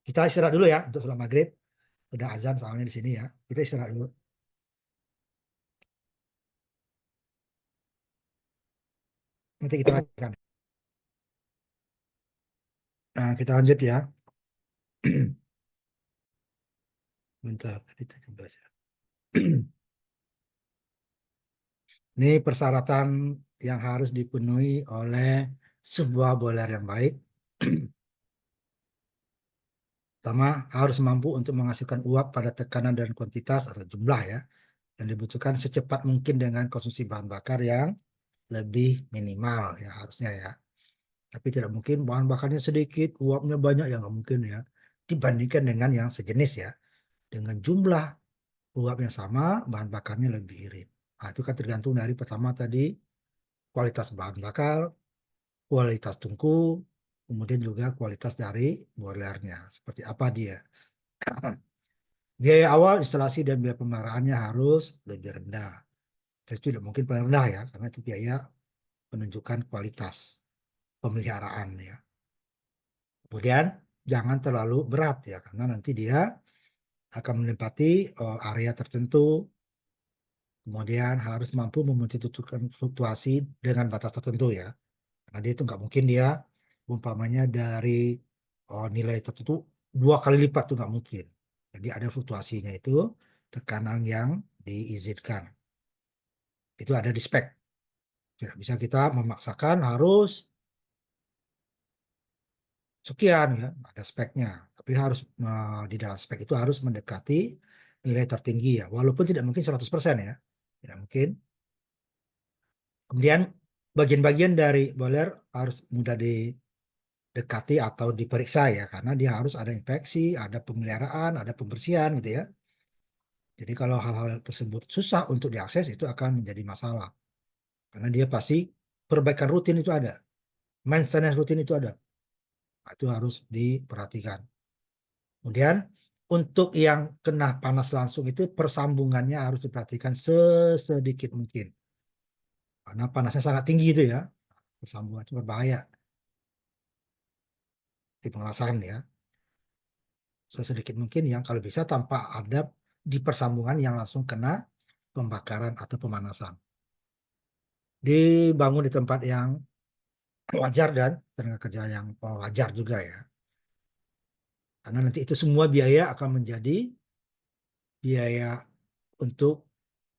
A: Kita istirahat dulu ya untuk sholat maghrib. Udah azan soalnya di sini ya. Kita istirahat dulu. Nanti kita lanjutkan. Nah, kita lanjut ya. Bentar, tadi 17 ya. Ini persyaratan yang harus dipenuhi oleh sebuah boiler yang baik. Pertama, harus mampu untuk menghasilkan uap pada tekanan dan kuantitas atau jumlah ya, yang dibutuhkan secepat mungkin dengan konsumsi bahan bakar yang lebih minimal ya harusnya ya. Tapi tidak mungkin bahan bakarnya sedikit, uapnya banyak ya nggak mungkin ya. Dibandingkan dengan yang sejenis ya, dengan jumlah uap yang sama, bahan bakarnya lebih irit. Nah, itu kan tergantung dari pertama tadi kualitas bahan bakar, kualitas tungku, kemudian juga kualitas dari boilernya. Seperti apa dia. Biaya awal instalasi dan biaya pemeliharaannya harus lebih rendah. Itu tidak mungkin paling rendah ya, karena itu biaya penunjukan kualitas pemeliharaan ya. Kemudian jangan terlalu berat ya, karena nanti dia akan menempati area tertentu. Kemudian harus mampu memunculkan fluktuasi dengan batas tertentu ya. Karena dia itu nggak mungkin dia umpamanya dari nilai tertentu 2 kali lipat tuh nggak mungkin. Jadi ada fluktuasinya itu tekanan yang diizinkan. Itu ada di spek. Tidak bisa kita memaksakan harus sekian ya, ada speknya. Tapi harus di dalam spek itu harus mendekati nilai tertinggi ya. Walaupun tidak mungkin 100% ya. Tidak mungkin. Kemudian bagian-bagian dari boiler harus mudah didekati atau diperiksa ya, karena dia harus ada infeksi, ada pemeliharaan, ada pembersihan gitu ya. Jadi kalau hal-hal tersebut susah untuk diakses itu akan menjadi masalah. Karena dia pasti perbaikan rutin itu ada. Maintenance rutin itu ada. Itu harus diperhatikan. Kemudian untuk yang kena panas langsung itu persambungannya harus diperhatikan sesedikit mungkin. Karena panasnya sangat tinggi itu ya. Persambungan itu berbahaya di pengawasan ya. Sesedikit mungkin yang kalau bisa tanpa ada di persambungan yang langsung kena pembakaran atau pemanasan. Dibangun di tempat yang wajar dan tenaga kerja yang wajar juga ya. Karena nanti itu semua biaya akan menjadi biaya untuk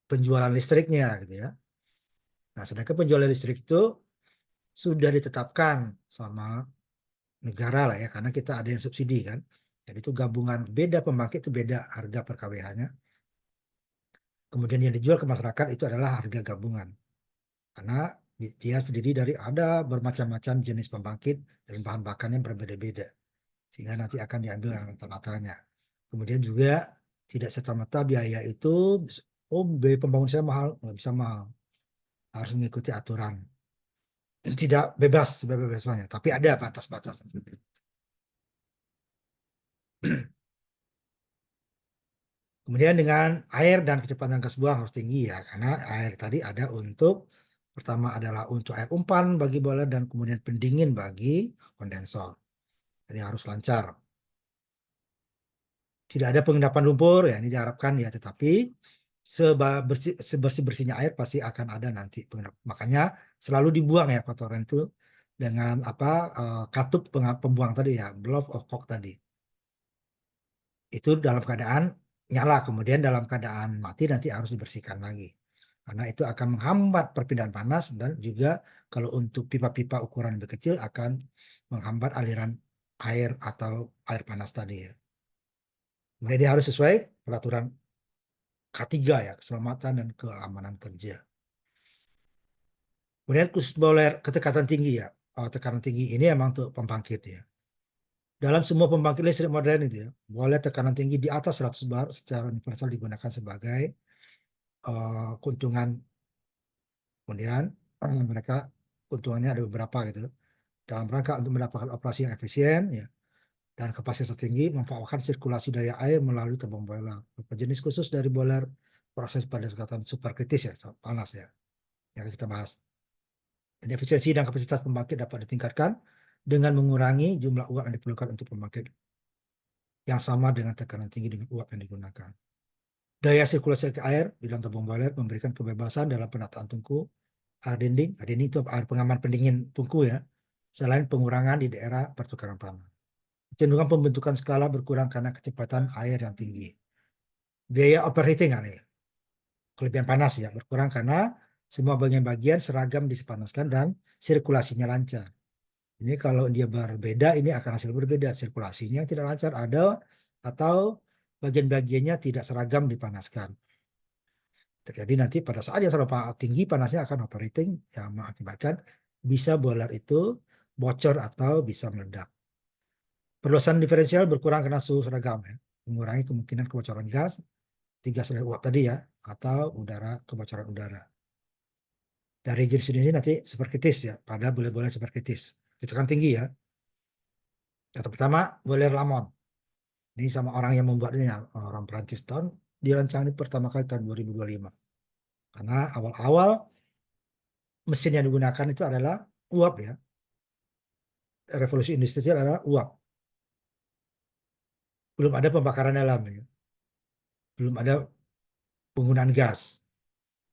A: penjualan listriknya gitu ya. Nah, sedangkan penjualan listrik itu sudah ditetapkan sama negara lah ya, karena kita ada yang subsidi kan. Jadi itu gabungan, beda pembangkit itu beda harga per kWh-nya. Kemudian yang dijual ke masyarakat itu adalah harga gabungan. Karena dia sendiri dari ada bermacam-macam jenis pembangkit dan bahan bakarnya berbeda-beda. Sehingga nanti akan diambil rata-ratanya. Kemudian juga tidak serta-merta biaya itu, oh biaya pembangunan saya mahal, nggak bisa mahal. Harus mengikuti aturan. Tidak bebas sebebas-bebasnya, tapi ada batas-batas. Kemudian dengan air dan kecepatan gas buang harus tinggi ya, karena air tadi ada untuk pertama adalah untuk air umpan bagi boiler dan kemudian pendingin bagi kondensor. Jadi harus lancar. Tidak ada pengendapan lumpur ya, ini diharapkan ya, tetapi sebersih-bersihnya air pasti akan ada nanti pengendapan. Makanya selalu dibuang ya kotoran itu dengan apa katup pembuang tadi ya, blow of cork tadi. Itu dalam keadaan nyala, kemudian dalam keadaan mati nanti harus dibersihkan lagi. Karena itu akan menghambat perpindahan panas dan juga kalau untuk pipa-pipa ukuran lebih kecil akan menghambat aliran air atau air panas tadi ya. Kemudian dia harus sesuai peraturan K3 ya, keselamatan dan keamanan kerja. Kemudian khusus boiler ketekatan tinggi ya. Tekanan tinggi ini emang untuk pembangkit ya. Dalam semua pembangkit listrik modern itu ya, boiler tekanan tinggi di atas 100 bar secara universal digunakan sebagai keuntungan. Kemudian mereka keuntungannya ada beberapa gitu. Dalam rangka untuk mendapatkan operasi yang efisien ya, dan kapasitas tinggi, memanfaatkan sirkulasi daya air melalui tabung boiler. Beberapa jenis khusus dari boiler proses pada tekanan superkritis ya, panas ya, yang kita bahas. Dan efisiensi dan kapasitas pembangkit dapat ditingkatkan dengan mengurangi jumlah uap yang diperlukan untuk pembangkit yang sama dengan tekanan tinggi dengan uap yang digunakan. Daya sirkulasi ke air di dalam tabung boiler memberikan kebebasan dalam penataan tungku, air dinding. Air dinding itu air pengaman pendingin tungku ya, selain pengurangan di daerah pertukaran panas. Kecenderungan pembentukan skala berkurang karena kecepatan air yang tinggi. Biaya operating nih, kelebihan panas ya, berkurang karena semua bagian-bagian seragam disepanaskan dan sirkulasinya lancar. Ini kalau dia berbeda, ini akan hasil berbeda. Sirkulasinya tidak lancar ada atau bagian-bagiannya tidak seragam dipanaskan. Jadi nanti pada saat yang terlalu tinggi panasnya akan operating yang mengakibatkan bisa boiler itu bocor atau bisa meledak. Perluasan diferensial berkurang karena suhu seragam ya, mengurangi kemungkinan kebocoran gas, tiga selain uap tadi ya, atau udara, kebocoran udara. Dari jenis ini nanti superkritis ya, pada boiler-boiler superkritis. Itu kan tinggi ya. Yang pertama, boiler Lamont. Ini sama orang yang membuatnya, orang Prancis tahun dirancang ini pertama kali tahun 2025. Karena awal-awal mesin yang digunakan itu adalah uap ya. Revolusi industrial adalah uap. Belum ada pembakaran dalam ya. Belum ada penggunaan gas.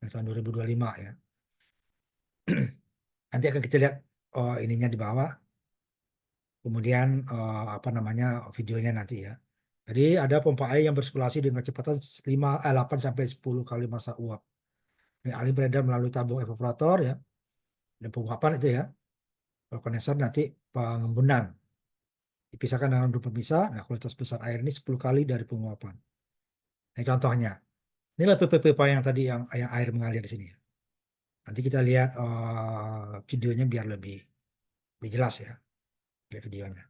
A: Tahun 2025 ya. Nanti akan kita lihat ininya di bawah. Kemudian apa namanya videonya nanti ya. Jadi ada pompa air yang bersirkulasi dengan kecepatan 8 sampai 10 kali massa uap. Ini alih beredar melalui tabung evaporator ya. Dan penguapan itu ya. Kalau kondensor nanti pengembunan. Dipisahkan dengan dua pemisah. Nah, kualitas besar air ini 10 kali dari penguapan. Nah, contohnya. Inilah pipa yang tadi yang air mengalir di sini ya. Nanti kita lihat videonya biar lebih jelas ya. Lihat videonya.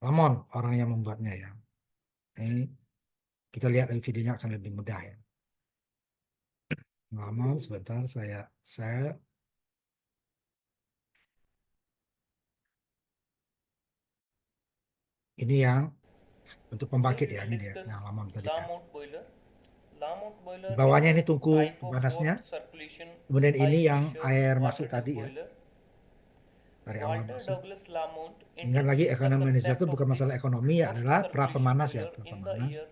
A: Lamon orang yang membuatnya ya. Ini kita lihat videonya akan lebih mudah ya. Lamon sebentar saya ini yang untuk
B: Then
A: pembangkit
B: we
A: ya,
B: will
A: ini dia
B: discuss
A: yang Lamon tadi ya.
B: Lamont boiler. Lamont
A: Di
B: boiler is
A: bawahnya
B: a
A: ini tungku
B: type of
A: panasnya.
B: water circulation
A: Kemudian ini
B: high
A: yang
B: pressure
A: air masuk
B: water
A: tadi
B: tube
A: ya,
B: boiler.
A: dari awal
B: Walter
A: masuk.
B: Douglas Lamont
A: Ingat lagi
B: introduced the
A: ekonomi manajer itu
B: concept of
A: bukan
B: this
A: masalah ekonomi ya,
B: first
A: adalah pra
B: circulation
A: pemanas ya,
B: boiler
A: pra
B: in the
A: pemanas.
B: year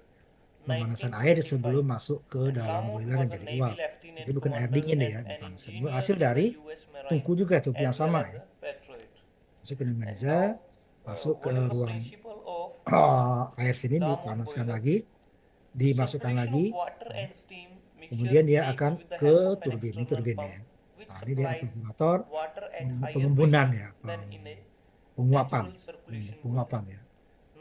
A: Pemanasan air
B: 1955,
A: sebelum masuk ke
B: and
A: dalam
B: Lamont
A: boiler
B: was
A: yang
B: a
A: jadi
B: Navy
A: uap. Jadi
B: lieutenant
A: bukan air
B: commander
A: dingin
B: and
A: ya
B: an
A: dipanaskan.
B: engineer
A: Hasil
B: in the
A: dari
B: US Marine,
A: tungku juga tuh
B: as
A: yang
B: well
A: sama
B: as
A: ya.
B: a patriot.
A: Masuk ke
B: And
A: manajer,
B: now,
A: masuk ke
B: what is the
A: ruang
B: principle of
A: air sini
B: Lamont
A: dipanaskan
B: boiler?
A: lagi,
B: The
A: dimasukkan
B: circulation
A: lagi,
B: of water and steam mixture
A: kemudian dia akan
B: takes with the
A: ke
B: help of an
A: turbin. Ini
B: external
A: turbinnya
B: pump
A: ya.
B: which
A: Nah, ini dia
B: supplies
A: evaporator,
B: water at higher
A: pengembunan
B: pressure
A: ya,
B: than in a
A: penguapan,
B: natural circulation boiler.
A: penguapan ya.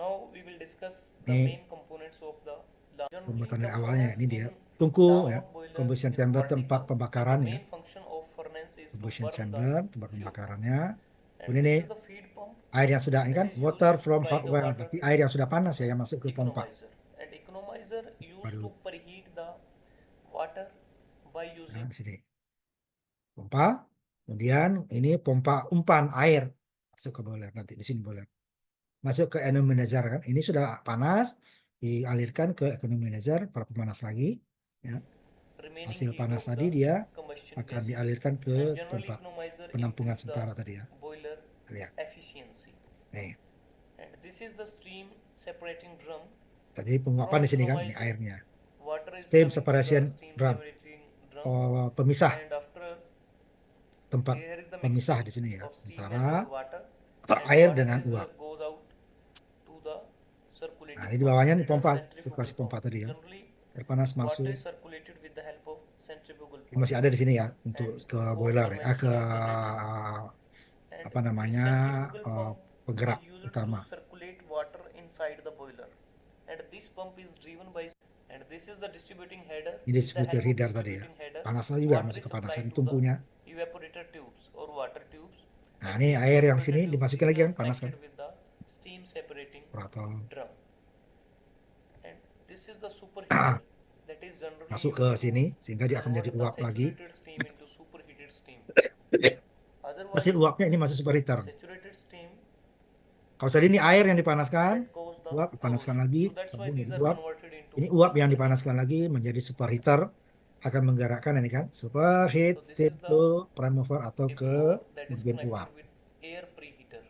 B: Now we will discuss the
A: Ini
B: main components of the generally
A: pembuatan
B: the
A: dari awalnya.
B: furnace
A: Ini
B: in
A: dia tungku ya,
B: Lamont boiler
A: combustion
B: is
A: chamber tempat
B: vertical, and the
A: pembakaran ya,
B: main function of furnace is to
A: combustion
B: burn the
A: chamber tempat
B: fuel.
A: pembakarannya.
B: And
A: Kemudian
B: this
A: ini
B: is the feed pump
A: air yang sudah ini
B: that
A: kan
B: is
A: water
B: used to
A: from
B: supply
A: hot
B: the
A: well,
B: water
A: berarti
B: to
A: air yang sudah panas ya yang masuk ke pompa.
B: economizer. And economizer used to
A: Waduh,
B: preheat the water by
A: nah,
B: using
A: di sini pompa. Kemudian ini pompa umpan air masuk ke boiler nanti di sini boiler. Masuk ke economizer kan. Ini sudah panas, dialirkan ke economizer para pemanas lagi ya.
B: remaining
A: Hasil
B: heat
A: panas
B: of
A: tadi
B: the
A: dia
B: combustion
A: akan
B: gases.
A: dialirkan ke
B: And general
A: tempat
B: economizer
A: penampungan
B: increase the
A: sementara tadi ya.
B: boiler
A: Lihat.
B: efficiency.
A: Nih,
B: And this is the steam separating drum.
A: tadi penguapan
B: From
A: di sini kan, ini
B: economizer,
A: airnya.
B: water is
A: Steam
B: coming to
A: separation
B: the steam
A: drum,
B: separating drum.
A: pemisah
B: And after,
A: tempat
B: here is the
A: pemisah
B: mixture
A: di sini ya,
B: of steam
A: antara
B: as well as water. And
A: air
B: water
A: dengan
B: is
A: uap.
B: goes out to the
A: Nah,
B: circulating
A: ini di
B: pump.
A: bawahnya
B: And
A: nih
B: it is a
A: pompa,
B: centrifugal
A: sirkulasi
B: pump.
A: pompa tadi ya.
B: Generally,
A: Air panas
B: water
A: masuk.
B: is circulated with the help of centrifugal
A: Ini
B: pump.
A: masih ada di sini ya untuk
B: And
A: ke
B: both
A: boiler
B: are
A: ya, ke
B: mentioned in the table. And
A: apa
B: this
A: namanya
B: centrifugal pump
A: penggerak.
B: is used
C: used to
A: utama.
C: circulate water inside the boiler, and this pump is driven by, and this is the distributing header.
A: Ini
C: With the
A: disebut
C: help of
A: header tadi ya.
C: distributing header,
A: Panasnya juga
C: water
A: masuk
C: is
A: ke panas
C: supplied
A: tadi
C: to the
A: tungkunya.
C: evaporator tubes or water tubes,
A: Nah,
C: and
A: ini
C: these
A: air yang
C: evaporator
A: sini
C: tubes
A: dimasukin
C: is
A: lagi kan panas kan.
C: connected with the steam separating
A: Atau
C: drum, and this is the superheater that is generally
A: masuk ke
C: used to
A: sini sehingga dia akan menjadi
C: convert the
A: uap lagi.
C: saturated steam into superheated steam.
A: Mesin
C: Otherwise,
A: uapnya ini masuk superheater.
C: saturated steam
A: Kalau tadi ini air yang dipanaskan,
C: that cause the
A: uap dipanaskan
C: corrosion.
A: lagi,
C: So that's why
A: tabung
C: these
A: jadi
C: are
A: uap.
C: converted into
A: Ini uap yang
C: superheater.
A: dipanaskan lagi menjadi superheater akan menggerakkan ini kan superheat
C: So this
A: steam
C: is the
A: to prime mover atau
C: a
A: ke
C: blower that is
A: turbin
C: connected
A: uap.
C: with air preheater.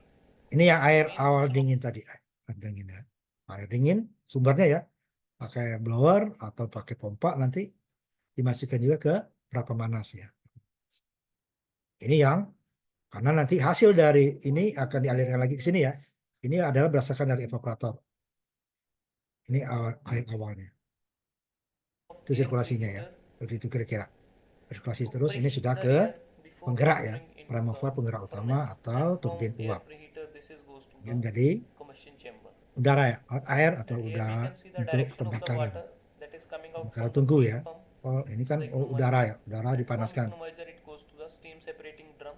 A: Ini yang air
C: Main
A: awal
C: function of
A: dingin tadi, air dingin ya. Air dingin sumbernya ya pakai blower atau pakai pompa nanti dimasukkan juga ke berapa panas ya. Ini yang karena nanti hasil dari ini akan dialirkan lagi ke sini ya. Ini adalah berdasarkan dari evaporator. Ini air awalnya. Itu
C: air
A: sirkulasinya ya.
C: preheater
A: Seperti itu kira-kira. Sirkulasi
C: to
A: terus ini
C: preheat
A: sudah
C: the
A: ke
C: air before
A: penggerak ya.
C: entering into
A: Prime
C: the
A: mover penggerak utama
C: furnace,
A: atau
C: and from
A: turbin
C: air
A: uap.
C: preheater this is goes to
A: Ini
C: the
A: menjadi
C: combustion chamber.
A: udara ya, air atau
C: And here we
A: udara
C: can see the
A: untuk
C: direction of the
A: pembakaran.
C: water that is coming out
A: Karena
C: from the
A: tunggu
C: feed
A: ya.
C: pump
A: Oh, ini kan
C: to the
A: udara
C: economizer,
A: ya, udara
C: and from
A: dipanaskan.
C: economizer it goes to the steam separating drum,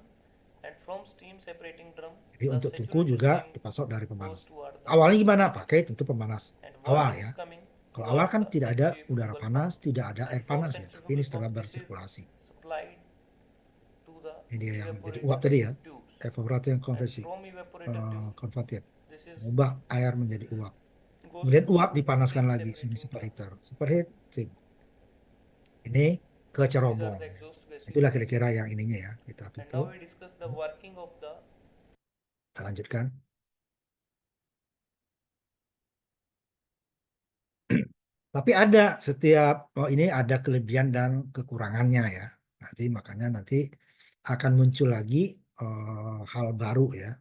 C: and from steam separating drum
A: Jadi
C: the
A: untuk tungku
C: saturated
A: juga
C: steam
A: dipasok dari
C: goes
A: pemanas.
C: toward the
A: Awalnya gimana?
C: preheater.
A: Pakai tentu pemanas
C: And
A: awal
C: water
A: ya.
C: is coming
A: Kalau awal
C: towards
A: kan
C: the
A: tidak ada udara
C: centrifugal
A: panas,
C: pump,
A: tidak ada
C: and
A: air
C: from
A: panas ya. Tapi ini
C: centrifugal
A: setelah
C: pump this is
A: bersirkulasi.
C: supplied to the
A: Ini dia yang jadi
C: evaporator
A: uap tadi ya.
C: tubes,
A: Evaporator yang
C: and
A: konversi,
C: from evaporator tubes
A: converted,
C: this is
A: mengubah air menjadi uap.
C: goes
A: Kemudian
C: to
A: uap
C: the
A: dipanaskan
C: steam
A: lagi, sini
C: separating drum.
A: superheater. Superheat, sip. Ini ke
C: These are
A: cerobong.
C: the exhaust gases.
A: Itulah kira-kira yang ininya ya. Kita
C: And now
A: tutup.
C: we discuss the working of the
A: Kita lanjutkan. Tapi ada setiap ini ada kelebihan dan kekurangannya ya. Makanya nanti akan muncul lagi hal baru ya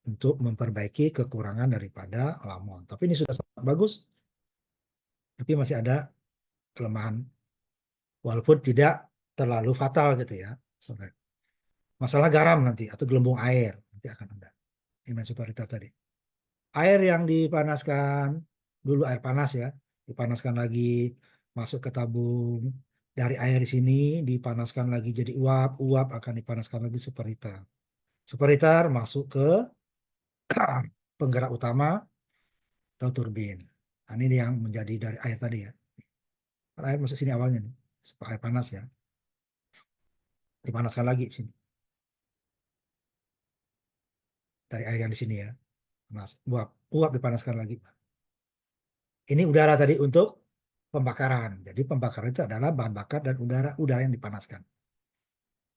A: untuk memperbaiki kekurangan daripada Lamon. Tapi ini sudah sangat bagus. Tapi masih ada kelemahan walaupun tidak terlalu fatal gitu ya. Masalah garam nanti atau gelembung air nanti akan ada. Ini superheater tadi. Air yang dipanaskan dulu air panas ya, dipanaskan lagi masuk ke tabung. Dari air di sini dipanaskan lagi jadi uap, uap akan dipanaskan lagi superheater. Superheater masuk ke penggerak utama atau turbin. Nah, ini yang menjadi dari air tadi ya. Air masuk sini awalnya nih, air panas ya. Dipanaskan lagi sini. Dari air yang di sini ya. Panas, uap dipanaskan lagi. Ini udara tadi untuk pembakaran. Jadi pembakaran itu adalah bahan bakar dan udara yang dipanaskan.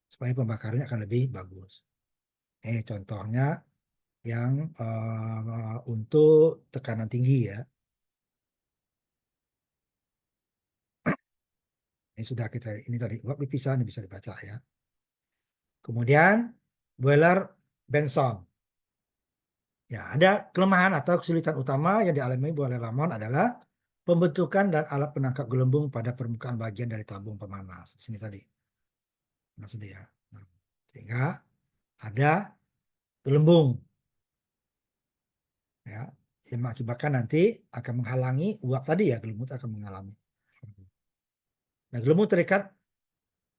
A: Supaya pembakarannya akan lebih bagus. Contohnya yang untuk tekanan tinggi ya. Ini sudah ini tadi uap dipisah, ini bisa dibaca ya. Kemudian boiler Benson. Ya, ada kelemahan atau kesulitan utama yang dialami boiler Lamont adalah pembentukan dan alat penangkap gelembung pada permukaan bagian dari tabung pemanas. Di sini tadi. Nah, ya. Nah, sehingga ada gelembung. Ya, yang mengakibatkan nanti akan menghalangi uap tadi ya, gelembung akan mengalami. Nah, gelembung terikat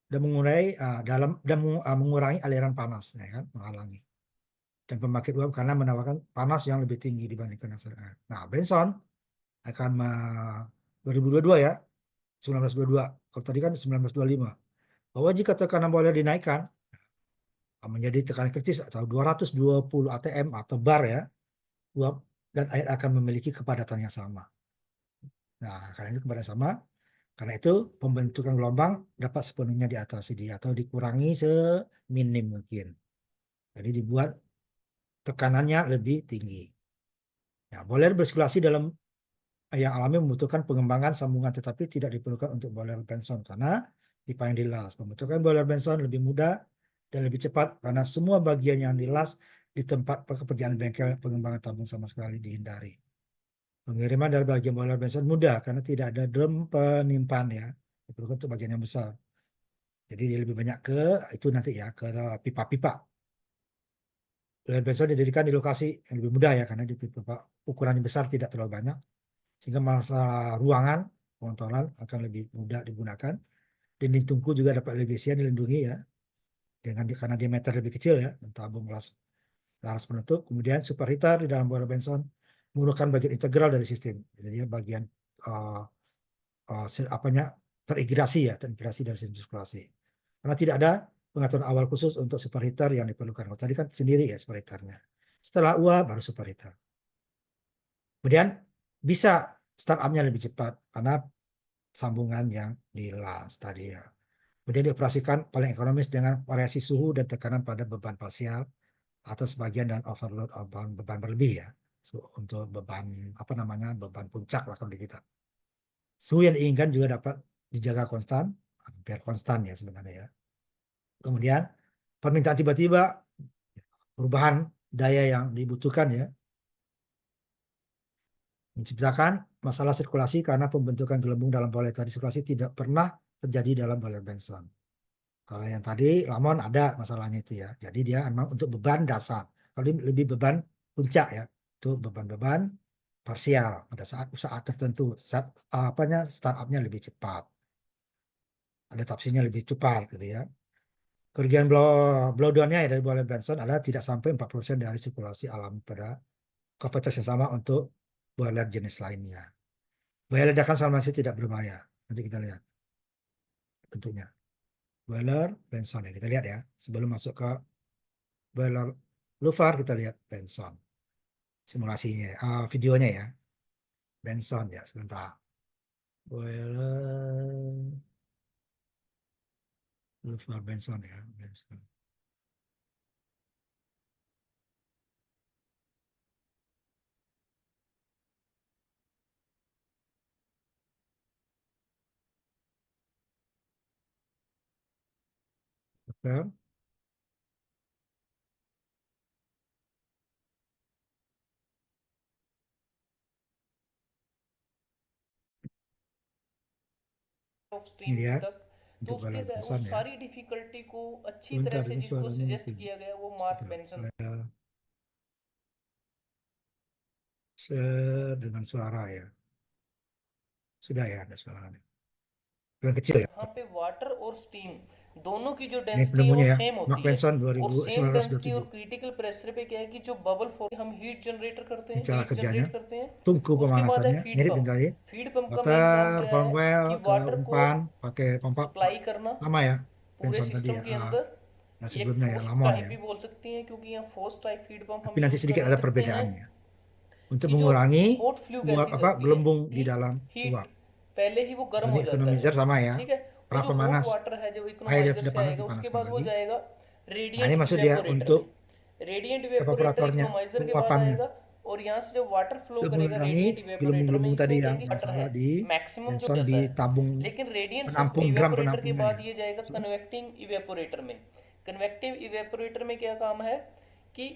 A: dan mengurangi aliran panas, ya kan, menghalangi. Dan pembangkit uap karena menawarkan panas yang lebih tinggi dibandingkan dasar air. Nah, Benson akan 2022 ya, 1922. Kalau tadi kan 1925. Bahwa jika tekanan boiler dinaikkan menjadi tekanan kritis atau 220 atm atau bar ya, uap dan air akan memiliki kepadatan yang sama. Nah, karena itu kepadatan sama, karena itu pembentukan gelombang dapat sepenuhnya diatasi atau dikurangi seminim mungkin. Jadi dibuat tekanannya lebih tinggi. Nah, boiler bersirkulasi dalam yang alami membutuhkan pengembangan sambungan tetapi tidak diperlukan untuk boiler Benson karena pipa yang dilas. Pembentukan boiler Benson lebih mudah dan lebih cepat karena semua bagian yang dilas di tempat pekerjaan bengkel pengembangan tabung sama sekali dihindari. Pengiriman dari bagian boiler Benson mudah karena tidak ada drum penimpan ya. Diperlukan untuk bagian yang besar. Jadi dia lebih banyak ke itu nanti ya ke pipa-pipa. boiler Benson didirikan di lokasi yang lebih mudah ya, karena di ukurannya besar, tidak terlalu banyak, sehingga masalah ruangan pengontrolan akan lebih mudah digunakan. Dinding tungku juga dapat lebih efisien dilindungi ya, karena diameter lebih kecil ya, dan tabung laras penutup. Kemudian superheater di dalam boiler Benson merupakan bagian integral dari sistem. Jadi dia bagian terintegrasi dari sistem sirkulasi. Karena tidak ada pengaturan awal khusus untuk superheater yang diperlukan. Kalau tadi kan sendiri ya superheaternya. Setelah uap baru superheater. Kemudian bisa startupnya lebih cepat karena sambungan yang di las tadi ya. Kemudian dioperasikan paling ekonomis dengan variasi suhu dan tekanan pada beban parsial atau sebagian dan overload beban berlebih ya. Untuk beban beban puncak lah kalau di kita. Suhu yang diinginkan juga dapat dijaga konstan, hampir konstan ya sebenarnya ya. Kemudian permintaan tiba-tiba, perubahan daya yang dibutuhkan ya, menciptakan masalah sirkulasi karena pembentukan gelembung dalam boiler tadi sirkulasi tidak pernah terjadi dalam boiler Benson. Kalau yang tadi Lamon ada masalahnya itu ya. Jadi dia emang untuk beban dasar. Kalau ini lebih beban puncak ya. Itu beban-beban parsial pada saat tertentu. Startupnya lebih cepat. Ada tafsirnya lebih cepat gitu ya. Kerugian blowdown-nya ya dari boiler Benson adalah tidak sampai 40% dari sirkulasi alam pada kapasitas yang sama untuk boiler jenis lainnya. Boiler ledakan sama masih tidak berbahaya. Nanti kita lihat bentuknya. Boiler Benson ya, kita lihat ya. Sebelum masuk ke boiler Luvar, kita lihat Benson. Simulasinya, videonya ya. Benson ya, sebentar. Boiler Luvar Benson ya. Benson. Oke.
C: Of
A: Ini
C: stream
A: dia
C: तक, तो
A: untuk
C: उसके
A: boiler
C: वो
A: Benson ya.
C: सारी डिफिकल्टी को अच्छी तरह
A: Sebentar
C: से
A: ini
C: जिसको
A: suaranya
C: सजेस्ट
A: mati.
C: किया गया वो mark
A: Sebentar,
C: Benson.
A: saya share dengan suara ya. Sudah ya, ada suaranya. Yang kecil ya.
C: यहाँ पे वाटर और स्टीम दोनों की जो
A: Ini
C: डेंसिटी है वो
A: penemunya ya.
C: सेम
A: Mark
C: होती है,
A: Benson
C: और सेम डेंसिटी
A: 1927.
C: और क्रिटिकल प्रेशर पे क्या है कि जो बबल फॉर्म हम हीट जनरेटर करते
A: Ini
C: हैं,
A: cara
C: हीट
A: kerjanya.
C: जनरेट करते हैं।
A: Tungku
C: उसके बाद है
A: pemanasannya.
C: Feed
A: Mirip
C: pump.
A: bentar ya.
C: Feed pump का मेन काम
A: Water
C: क्या
A: from
C: है
A: well
C: कि
A: ke
C: वाटर को
A: umpan pakai pompa
C: सप्लाई करना
A: sama ya.
C: पूरे
A: Benson tadi
C: सिस्टम
A: ya.
C: के अंदर।
A: Nah
C: ये एक
A: sebelumnya ya
C: force
A: Lamon
C: type
A: ya.
C: भी बोल सकती हैं क्योंकि यहाँ force type feed pump
A: Tapi
C: हम
A: nanti
C: यूज
A: sedikit
C: कर
A: ada
C: सकते हैं
A: perbedaannya. Untuk
C: कि जो
A: mengurangi
C: hot flu
A: uap
C: gases होती है,
A: gelembung di
C: ठीक,
A: dalam
C: हीट
A: uap.
C: पहले ही वो गर्म
A: Ini
C: हो जाता है,
A: economizer sama ya.
C: ठीक है। वो
A: Pra
C: जो हॉट
A: pemanas.
C: वाटर है जब
A: Air yang
C: इकोनोमाइजर
A: sudah
C: से
A: panas
C: आएगा उसके
A: dipanaskan
C: बाद वो
A: lagi.
C: जाएगा
A: Nah ini
C: radiant
A: maksud dia
C: evaporator
A: untuk
C: में। रेडिएंट इवेपोरेटर
A: evaporatornya,
C: इकोनोमाइजर के बाद
A: penguapannya.
C: आएगा, और यहाँ से जब वाटर फ्लो
A: Untuk
C: करेगा
A: mengurangi
C: रेडिएंट इवेपोरेटर में,
A: gelembung-gelembung tadi
C: इसमें क्या है
A: yang
C: कि वाटर है
A: masalah di
C: मैक्सिमम जो
A: Benson
C: जाता
A: di
C: है,
A: tabung
C: लेकिन रेडिएंट से
A: penampung drum
C: इवेपोरेटर के
A: penampungnya
C: बाद
A: ya.
C: ये जाएगा
A: So,
C: कन्वेक्टिंग इवेपोरेटर में। कन्वेक्टिव इवेपोरेटर में क्या काम है कि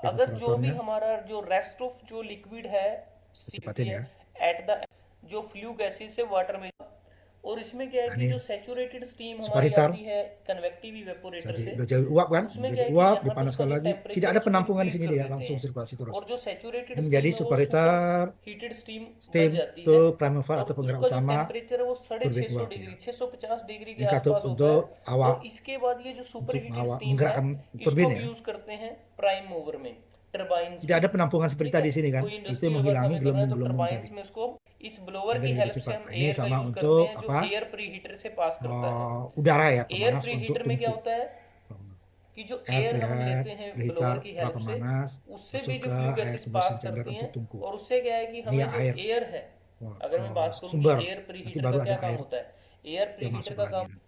C: अगर जो भी
A: evaporatornya
C: हमारा जो रेस्ट ऑफ जो लिक्विड है स्थिति
A: cepatin
C: है
A: ya.
C: एट द जो फ्लू गैसेस से वाटर में, और इसमें क्या है
A: Nah
C: कि
A: ini
C: जो सैचुरेटेड स्टीम हमारी
A: superheater.
C: आती है कन्वेक्टिव इवेपोरेटर
A: Jadi
C: से,
A: udah jadi uap kan,
C: उसमें क्या
A: jadi
C: है कि
A: uap
C: यहाँ पे उसका
A: dipanaskan
C: जो
A: lagi, tidak
C: टेम्परेचर
A: ada
C: उसको
A: penampungan di
C: इंक्रीज
A: sini
C: कर
A: dia,
C: देते
A: langsung
C: हैं,
A: sirkulasi terus.
C: और जो सैचुरेटेड
A: Ini menjadi
C: स्टीम है वो super
A: superheater
C: heated steam
A: steam
C: बन जाती है,
A: untuk prime mover
C: और
A: atau penggerak
C: उसका जो
A: utama
C: टेम्परेचर है वो
A: turbin
C: 650
A: uap ya.
C: डिग्री 650 डिग्री के
A: Ini katup
C: आसपास होता है।
A: untuk awak,
C: और इसके बाद ये जो सुपर
A: untuk
C: हीटेड स्टीम है
A: menggerakkan
C: इसको
A: turbin
C: हम
A: ya.
C: यूज करते हैं प्राइम मूवर में, टर्बाइंस
A: Tidak
C: में,
A: ada penampungan seperti
C: ठीक है।
A: tadi sini kan,
C: कोई
A: itu
C: इंडस्ट्री
A: yang
C: अगर
A: menghilangi
C: हमें करना है तो
A: gelembung-gelembung
C: टर्बाइंस
A: tadi
C: में उसको इस ब्लोअर
A: agar
C: की
A: lebih
C: हेल्प से
A: cepat.
C: हम
A: Nah, ini
C: एयर का
A: sama
C: यूज करते
A: untuk
C: हैं जो
A: apa,
C: एयर प्री हीटर से पास करता है।
A: udara ya,
C: air
A: pemanas
C: pre
A: untuk
C: heater में क्या
A: tungku.
C: होता है कि जो
A: Air
C: एयर हम
A: preheat,
C: लेते हैं
A: preheater,
C: ब्लोअर की
A: pra
C: हेल्प से,
A: pemanas
C: उससे
A: masuk
C: भी जो
A: ke
C: flu
A: air
C: gases
A: combustion
C: पास
A: chamber
C: करती हैं,
A: untuk tungku.
C: और उससे क्या है कि
A: Ini
C: हमें
A: yang
C: जो
A: air
C: एयर है, अगर मैं बात करूं कि
A: sumber,
C: air pre
A: nanti
C: heater
A: baru
C: का क्या
A: ada
C: काम
A: air
C: होता है, air pre
A: yang
C: heater
A: masuk
C: का
A: lagi.
C: काम।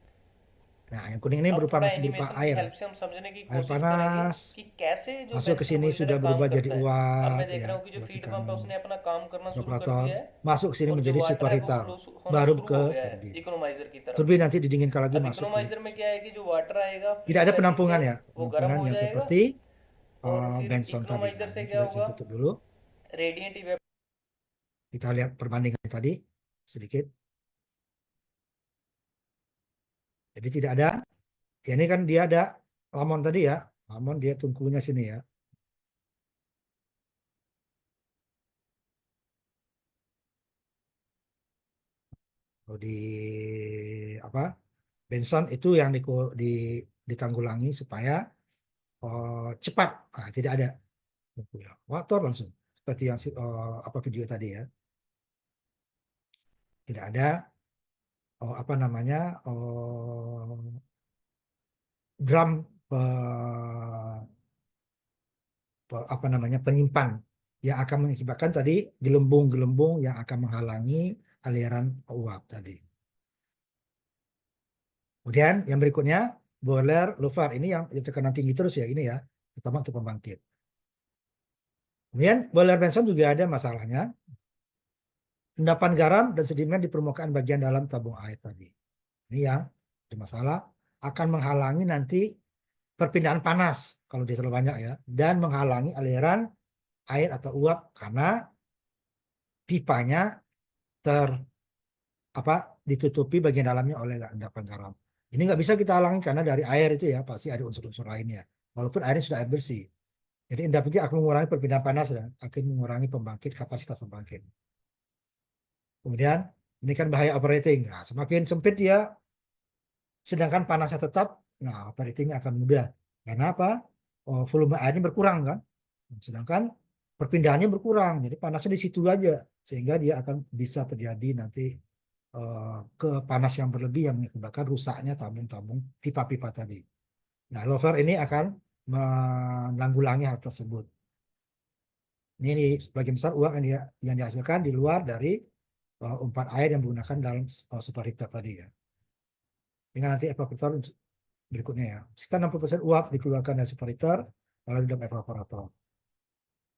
A: Nah, yang kuning ini
C: अब
A: berupa
C: थोड़ा
A: masih berupa
C: एनिमेशन की
A: air.
C: हेल्प से हम समझने की
A: Air
C: कोशिश करेंगे
A: panas
C: कि कैसे जो
A: masuk ke
C: Benson
A: sini
C: boiler
A: sudah
C: काम
A: berubah jadi
C: करता है। अब मैं
A: uap
C: देख
A: ya,
C: रहा हूँ कि जो फीड
A: perhatikan
C: पंप है उसने अपना काम करना शुरू कर
A: evaporator
C: दिया है,
A: masuk ke sini
C: और जो
A: menjadi
C: वाटर है वो
A: superheater,
C: फ्लो होना
A: baru
C: शुरू
A: ke
C: हो गया है
A: turbin.
C: इकोनोमाइजर की तरफ।
A: Turbin nanti didinginkan lagi
C: अब
A: masuk ke
C: इकोनोमाइजर में क्या है कि जो वाटर आएगा
A: tidak
C: फ्लू
A: ada
C: गैसेस से
A: penampungan ya,
C: वो गर्म
A: penampungan
C: हो
A: yang
C: जाएगा,
A: seperti
C: और फिर
A: Benson tadi.
C: इकोनोमाइजर
A: Nah,
C: से
A: ini
C: क्या
A: saya
C: होगा,
A: tutup dulu.
C: Radiant evaporator
A: Kita lihat perbandingan tadi sedikit. Jadi tidak ada, ya ini kan dia ada lamon tadi ya, lamon dia tungkunya sini ya. Kalau di apa Benson itu yang ditanggulangi supaya cepat. Nah, tidak ada water langsung seperti yang apa video tadi ya. Tidak ada apa namanya drum apa namanya penyimpan yang akan mengakibatkan tadi gelembung-gelembung yang akan menghalangi aliran uap tadi. Kemudian yang berikutnya boiler luver ini yang tekanan tinggi terus ya ini ya, terutama untuk pembangkit. Kemudian boiler Benson juga ada masalahnya. Endapan garam dan sedimen di permukaan bagian dalam tabung air tadi. Ini yang bermasalah akan menghalangi nanti perpindahan panas kalau dia terlalu banyak ya, dan menghalangi aliran air atau uap karena pipanya ditutupi bagian dalamnya oleh endapan garam. Ini nggak bisa kita halangi karena dari air itu ya pasti ada unsur-unsur lainnya. Walaupun airnya sudah air bersih. Jadi endapan itu akan mengurangi perpindahan panas dan akan mengurangi kapasitas pembangkit. Kemudian ini kan bahaya operating. Nah, semakin sempit dia, sedangkan panasnya tetap, nah operatingnya akan mudah. Karena apa? Volume airnya berkurang kan. Sedangkan perpindahannya berkurang. Jadi panasnya di situ aja. Sehingga dia akan bisa terjadi nanti ke panas yang berlebih yang menyebabkan rusaknya tabung-tabung pipa-pipa tadi. Nah, lover ini akan menanggulangi hal tersebut. Ini sebagian besar uap yang dihasilkan di luar dari umpan air yang menggunakan dalam superheater tadi ya. Dengan nanti evaporator berikutnya ya. Sekitar 60% uap dikeluarkan dari superheater lalu dalam evaporator.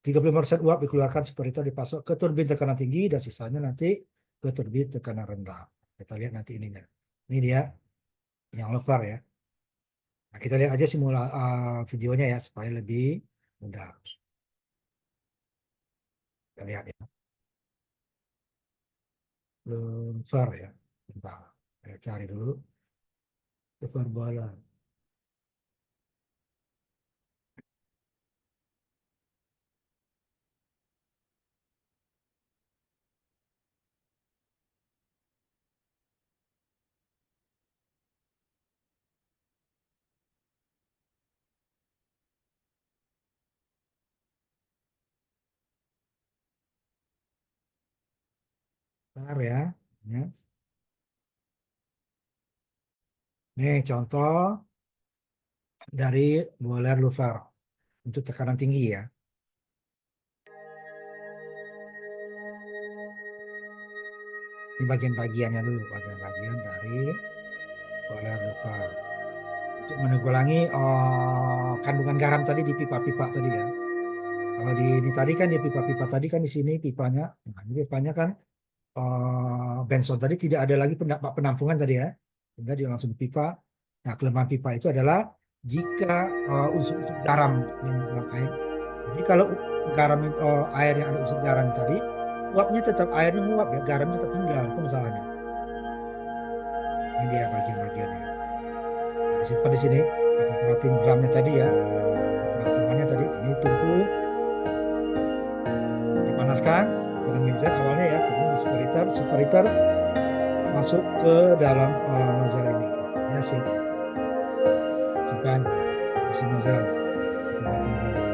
A: 35% uap dikeluarkan superheater dipasok ke turbin tekanan tinggi dan sisanya nanti ke turbin tekanan rendah. Kita lihat nanti ininya. Ini dia yang levar ya. Nah, kita lihat aja videonya ya supaya lebih mudah. Kita lihat ya. Levar ya. Bentar. Saya cari dulu. Levar bola. Bentar ya. Ya. Nih contoh dari boiler Luver untuk tekanan tinggi ya. Ini bagian-bagiannya dulu, bagian-bagian dari boiler Luver. Untuk menanggulangi kandungan garam tadi di pipa-pipa tadi ya. Kalau di ini tadi kan di pipa-pipa tadi kan di sini pipanya, nah ini pipanya kan Benson tadi tidak ada lagi penampungan tadi ya, sehingga dia langsung di pipa. Nah kelemahan pipa itu adalah jika unsur-unsur garam yang dalam air. Jadi kalau garam air yang ada unsur garam tadi, uapnya tetap airnya menguap ya, garamnya tetap tinggal itu masalahnya. Ini dia bagian-bagiannya. Nah, disimpan di sini, perhatiin gramnya tadi ya, penampungannya tadi ini tunggu dipanaskan dengan mixer awalnya ya, kemudian di superheater masuk ke dalam nozzle ini ya sih, simpan di nozzle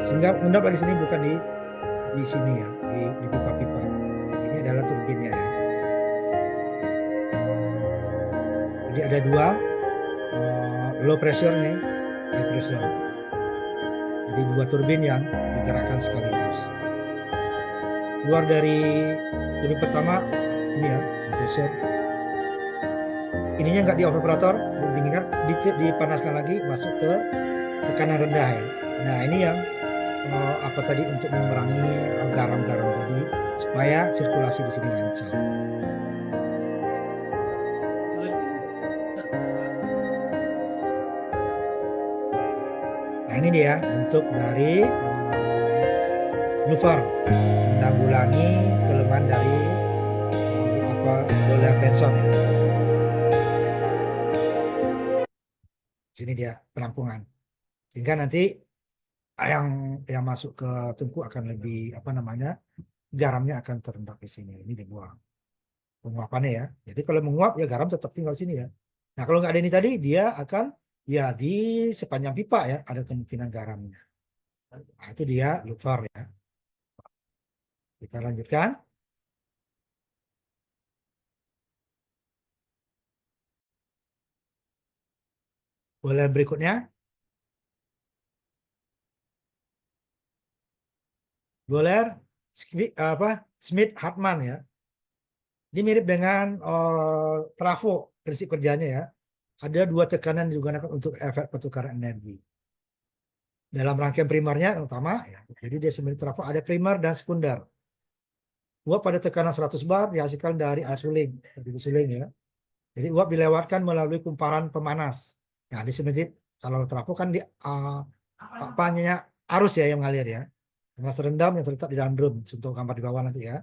A: sehingga undap di sini bukan di sini ya, di pipa-pipa. Ini adalah turbinnya ya. Jadi ada dua low pressure nih, high pressure. Jadi dua turbin yang digerakkan sekaligus. Keluar dari turbin pertama ini ya, high pressure. Ininya nggak di evaporator, didinginkan, dipanaskan lagi masuk ke tekanan rendah ya. Nah ini yang apa tadi untuk mengurangi garam-garam tadi supaya sirkulasi di sini lancar. Nah ini dia untuk dari Luver menanggulangi kelemahan dari boiler Benson ya. Sini dia penampungan sehingga nanti yang masuk ke tungku akan lebih garamnya akan terendap di sini, ini dibuang. penguapannya ya. Jadi kalau menguap ya garam tetap tinggal sini ya. Nah kalau nggak ada ini tadi dia akan ya di sepanjang pipa ya ada kemungkinan garamnya. Nah, itu dia Luther ya. Kita lanjutkan. Boleh berikutnya. Boleh Smith Hartman ya. Ini mirip dengan trafo prinsip kerjanya ya. Ada dua tekanan yang digunakan untuk efek pertukaran energi. Dalam rangkaian primernya yang utama ya. Jadi dia sebenarnya trafo ada primer dan sekunder. Uap pada tekanan 100 bar dihasilkan dari air suling, ya. Jadi uap dilewatkan melalui kumparan pemanas. Nah, di sini kalau trafo kan di apanya arus ya yang mengalir ya. Panas rendam yang terletak di dalam drum untuk gambar di bawah nanti ya.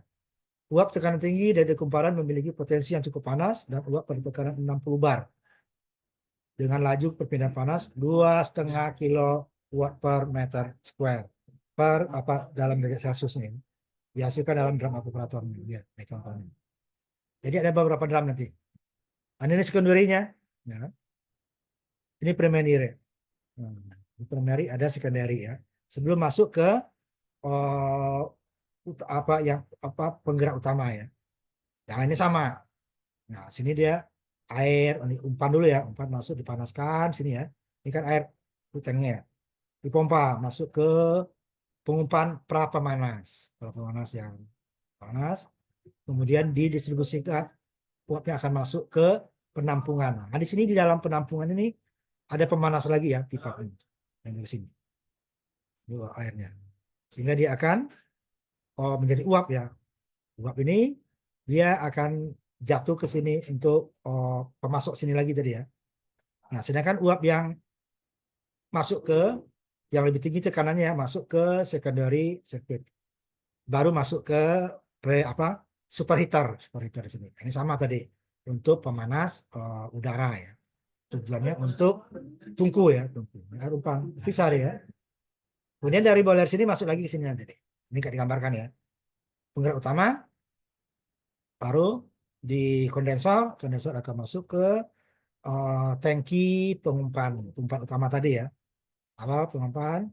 A: Uap tekanan tinggi dari kumparan memiliki potensi yang cukup panas dan uap pada tekanan 60 bar dengan laju perpindahan panas 2,5 kilowatt per meter square per dalam derajat Celcius ini. Dihasilkan dalam drum evaporator ya, contohnya. Jadi ada beberapa drum nanti. Ini sekunderinya. Ya. Ini primary. Di primary ada secondary ya. Sebelum masuk ke penggerak utama ya. Yang ini sama. Nah, sini dia air, ini umpan dulu ya, umpan masuk dipanaskan sini ya. Ini kan air tanknya ya. Dipompa masuk ke pengumpan pra pemanas. Pra pemanas yang panas. Kemudian didistribusikan uapnya akan masuk ke penampungan. Nah, di sini di dalam penampungan ini ada pemanas lagi ya pipa yang di sini. Ini airnya. Sehingga dia akan menjadi uap ya. Uap ini dia akan jatuh ke sini untuk pemasok sini lagi tadi ya. Nah, sedangkan uap yang masuk ke yang lebih tinggi tekanannya masuk ke secondary circuit. Baru masuk ke superheater di sini. Ini sama tadi untuk pemanas udara ya. Tujuannya untuk tungku ya, tungku. Rumpang pisar ya. Kemudian dari boiler sini masuk lagi ke sini nanti. Ini kayak digambarkan ya. Penggerak utama baru di kondensor akan masuk ke tangki pengumpan utama tadi ya. Awal pengumpan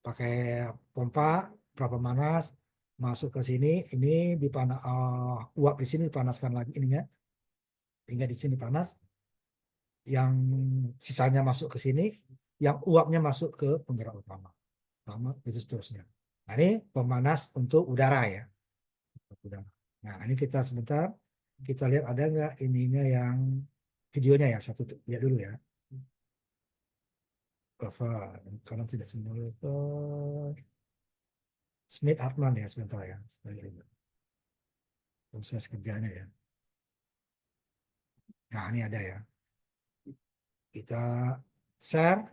A: pakai pompa berapa panas masuk ke sini, ini uap di sini dipanaskan lagi ininya hingga di sini panas, yang sisanya masuk ke sini, yang uapnya masuk ke penggerak utama itu seterusnya. Nah, ini pemanas untuk udara ya. Nah, ini kita sebentar kita lihat ada nggak ininya yang videonya ya, satu lihat dulu ya. Cover karena tidak semua Smith Hartman ya sebentar ya. Proses kerjanya ya. Nah, ini ada ya. Kita share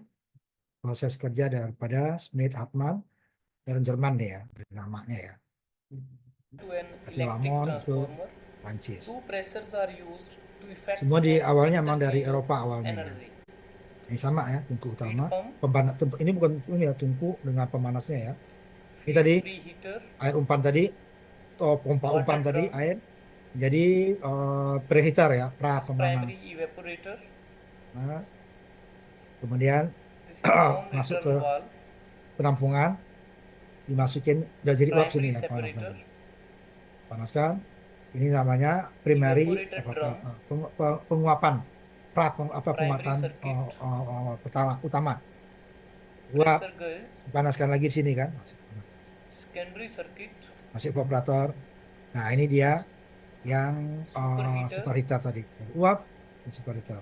A: proses kerja daripada Smith Hartman dari Jerman nih ya, namanya ya.
C: To an
A: Tapi
C: electric
A: Lamon itu
C: transformer,
A: Prancis.
C: two pressures are used to effect
A: Semua di
C: an
A: awalnya memang dari
C: interchange of
A: Eropa awalnya ya.
C: energy.
A: Ini sama ya, tungku
C: Feed
A: utama.
C: pump,
A: Ini bukan ini ya, tungku dengan pemanasnya ya. Ini tadi
C: feed preheater,
A: air umpan tadi, pompa umpan
C: water
A: tadi
C: drum.
A: air. Jadi preheater ya, pra
C: This is
A: pemanas.
C: primary evaporator.
A: Panas. Kemudian
C: This is non
A: masuk
C: return
A: ke
C: valve.
A: penampungan, dimasukin udah jadi uap sini
C: Primary
A: ya, panas
C: separator.
A: lagi. Panaskan. Ini namanya primary
C: Evaporator drum.
A: penguapan
C: Primary
A: penguatan
C: circuit.
A: utama. Uap
C: Pressure gauge.
A: dipanaskan lagi di sini kan.
C: Secondary circuit.
A: Masih evaporator. Nah, ini dia yang
C: Superheater.
A: superheater tadi. Uap dan superheater.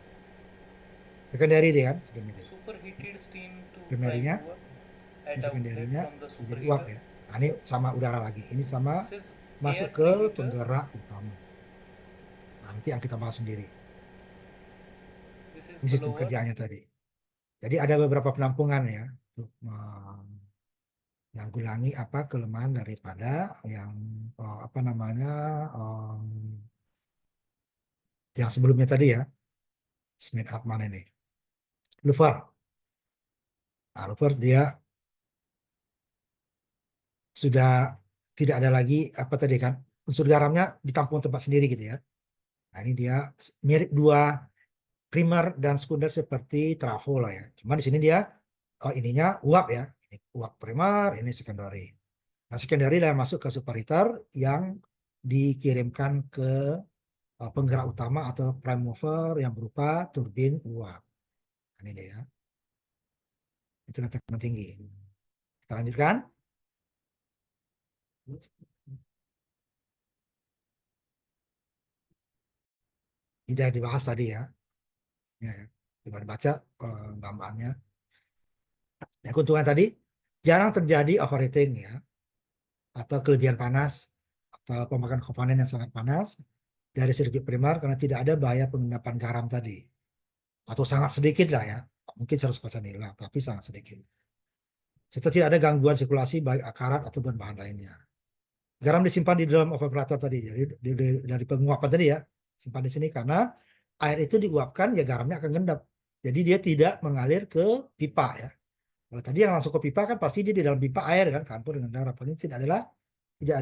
A: Secondary dia kan, secondary.
C: Superheated steam to
A: Primernya,
C: drive water
A: ini
C: at outlet
A: secondary-nya
C: from the
A: jadi uap
C: superheater.
A: ya. Nah, ini sama udara lagi. Ini sama
C: This is
A: masuk
C: air
A: ke
C: preheater.
A: penggerak utama. Nanti yang kita bahas sendiri.
C: This is
A: Ini sistem
C: blower.
A: kerjanya tadi. Jadi ada beberapa penampungan ya untuk menanggulangi kelemahan daripada yang yang sebelumnya tadi ya, Smith Hartman ini. Luther. Nah, Luther dia sudah tidak ada lagi tadi kan unsur garamnya ditampung tempat sendiri gitu ya. Nah, ini dia mirip dua primer dan sekunder seperti trafo lah ya. Cuma di sini dia ininya uap ya. Ini uap primer, ini secondary. Nah, secondary lah yang masuk ke superheater yang dikirimkan ke penggerak utama atau prime mover yang berupa turbin uap. Nah, ini dia ya. Itu tekanan tinggi. Kita lanjutkan. Tidak dibahas tadi ya. Ya, ya. Coba dibaca gambarnya. Nah, keuntungan tadi jarang terjadi overheating ya, atau kelebihan panas atau pemakaian komponen yang sangat panas dari sirkuit primer karena tidak ada bahaya pengendapan garam tadi, atau sangat sedikit lah ya, mungkin 100% hilang tapi sangat sedikit, serta tidak ada gangguan sirkulasi baik akarat ataupun bahan lainnya. Garam disimpan di dalam evaporator tadi, jadi dari penguapan tadi ya, simpan di sini karena air itu diuapkan ya garamnya akan ngendap, jadi dia tidak mengalir ke pipa ya. Kalau tadi yang langsung ke pipa kan pasti dia di dalam pipa air kan campur dengan garam. Ini tidak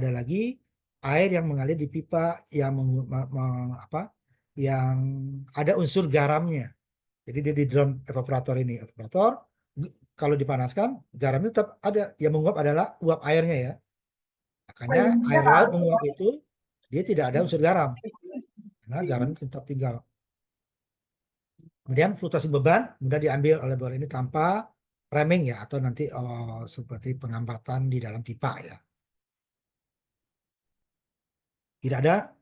A: ada lagi air yang mengalir di pipa yang yang ada unsur garamnya. Jadi dia di dalam evaporator ini. Evaporator kalau dipanaskan garamnya tetap ada. Yang menguap adalah uap airnya ya. Makanya air laut menguap itu dia tidak ada unsur garam. Karena garamnya tetap tinggal. Kemudian fluktuasi beban mudah diambil oleh boiler ini tanpa framing ya, atau nanti seperti pengambatan di dalam pipa ya. Tidak ada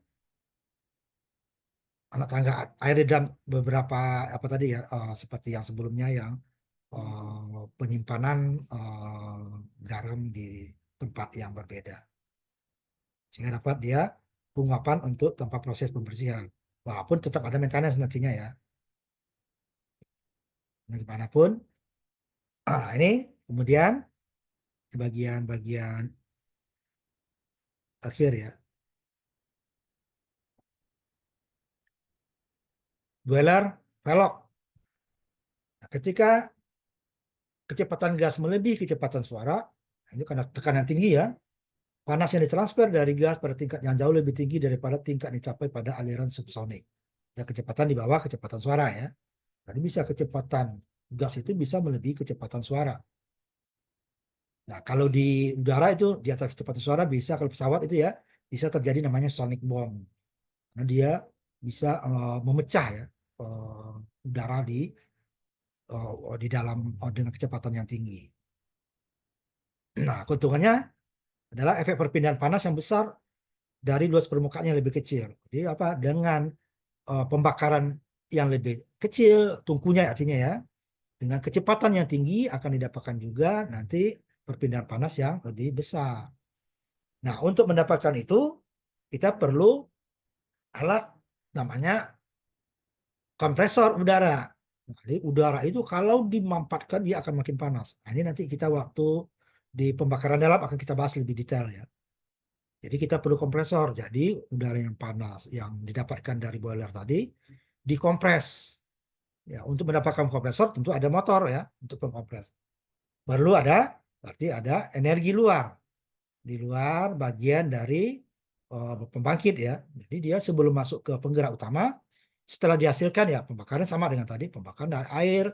A: anak tangga air di dalam beberapa apa tadi ya, seperti yang sebelumnya yang penyimpanan garam di tempat yang berbeda, sehingga dapat dia penguapan untuk tempat proses pembersihan, walaupun tetap ada maintenance nantinya ya. Dimanapun. Ini kemudian di bagian akhir ya, boiler velog. Nah, ketika kecepatan gas melebihi kecepatan suara, itu karena tekanan tinggi ya, panas yang ditransfer dari gas pada tingkat yang jauh lebih tinggi daripada tingkat dicapai pada aliran subsonik. Ya, kecepatan di bawah kecepatan suara ya. Jadi bisa kecepatan gas itu bisa melebihi kecepatan suara. Nah, kalau di udara itu di atas kecepatan suara bisa, kalau pesawat itu ya bisa terjadi namanya sonic bomb. Nah, dia bisa memecah ya udara di dalam dengan kecepatan yang tinggi. Nah, keuntungannya adalah efek perpindahan panas yang besar dari luas permukaan yang lebih kecil. Jadi apa? Dengan pembakaran yang lebih kecil, tungkunya artinya ya, dengan kecepatan yang tinggi akan didapatkan juga nanti perpindahan panas yang lebih besar. Nah, untuk mendapatkan itu kita perlu alat namanya kompresor udara. Jadi udara itu kalau dimampatkan dia akan makin panas. Nah, ini nanti kita waktu di pembakaran dalam akan kita bahas lebih detail ya. Jadi kita perlu kompresor. Jadi udara yang panas yang didapatkan dari boiler tadi dikompres. Ya, untuk mendapatkan kompresor tentu ada motor ya untuk pengkompres. Perlu berarti ada energi luar di luar bagian dari pembangkit ya. Jadi dia sebelum masuk ke penggerak utama, setelah dihasilkan ya pembakaran sama dengan tadi, pembakaran dari air,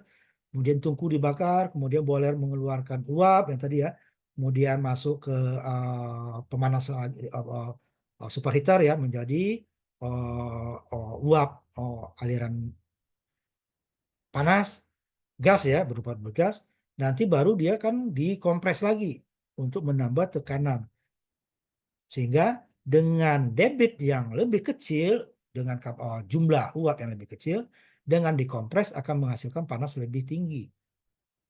A: kemudian tungku dibakar, kemudian boiler mengeluarkan uap yang tadi ya, kemudian masuk ke pemanasan superheater ya menjadi uap aliran panas gas ya berupa bergas, nanti baru dia kan dikompres lagi untuk menambah tekanan, sehingga dengan debit yang lebih kecil, dengan jumlah uap yang lebih kecil, dengan dikompres akan menghasilkan panas lebih tinggi.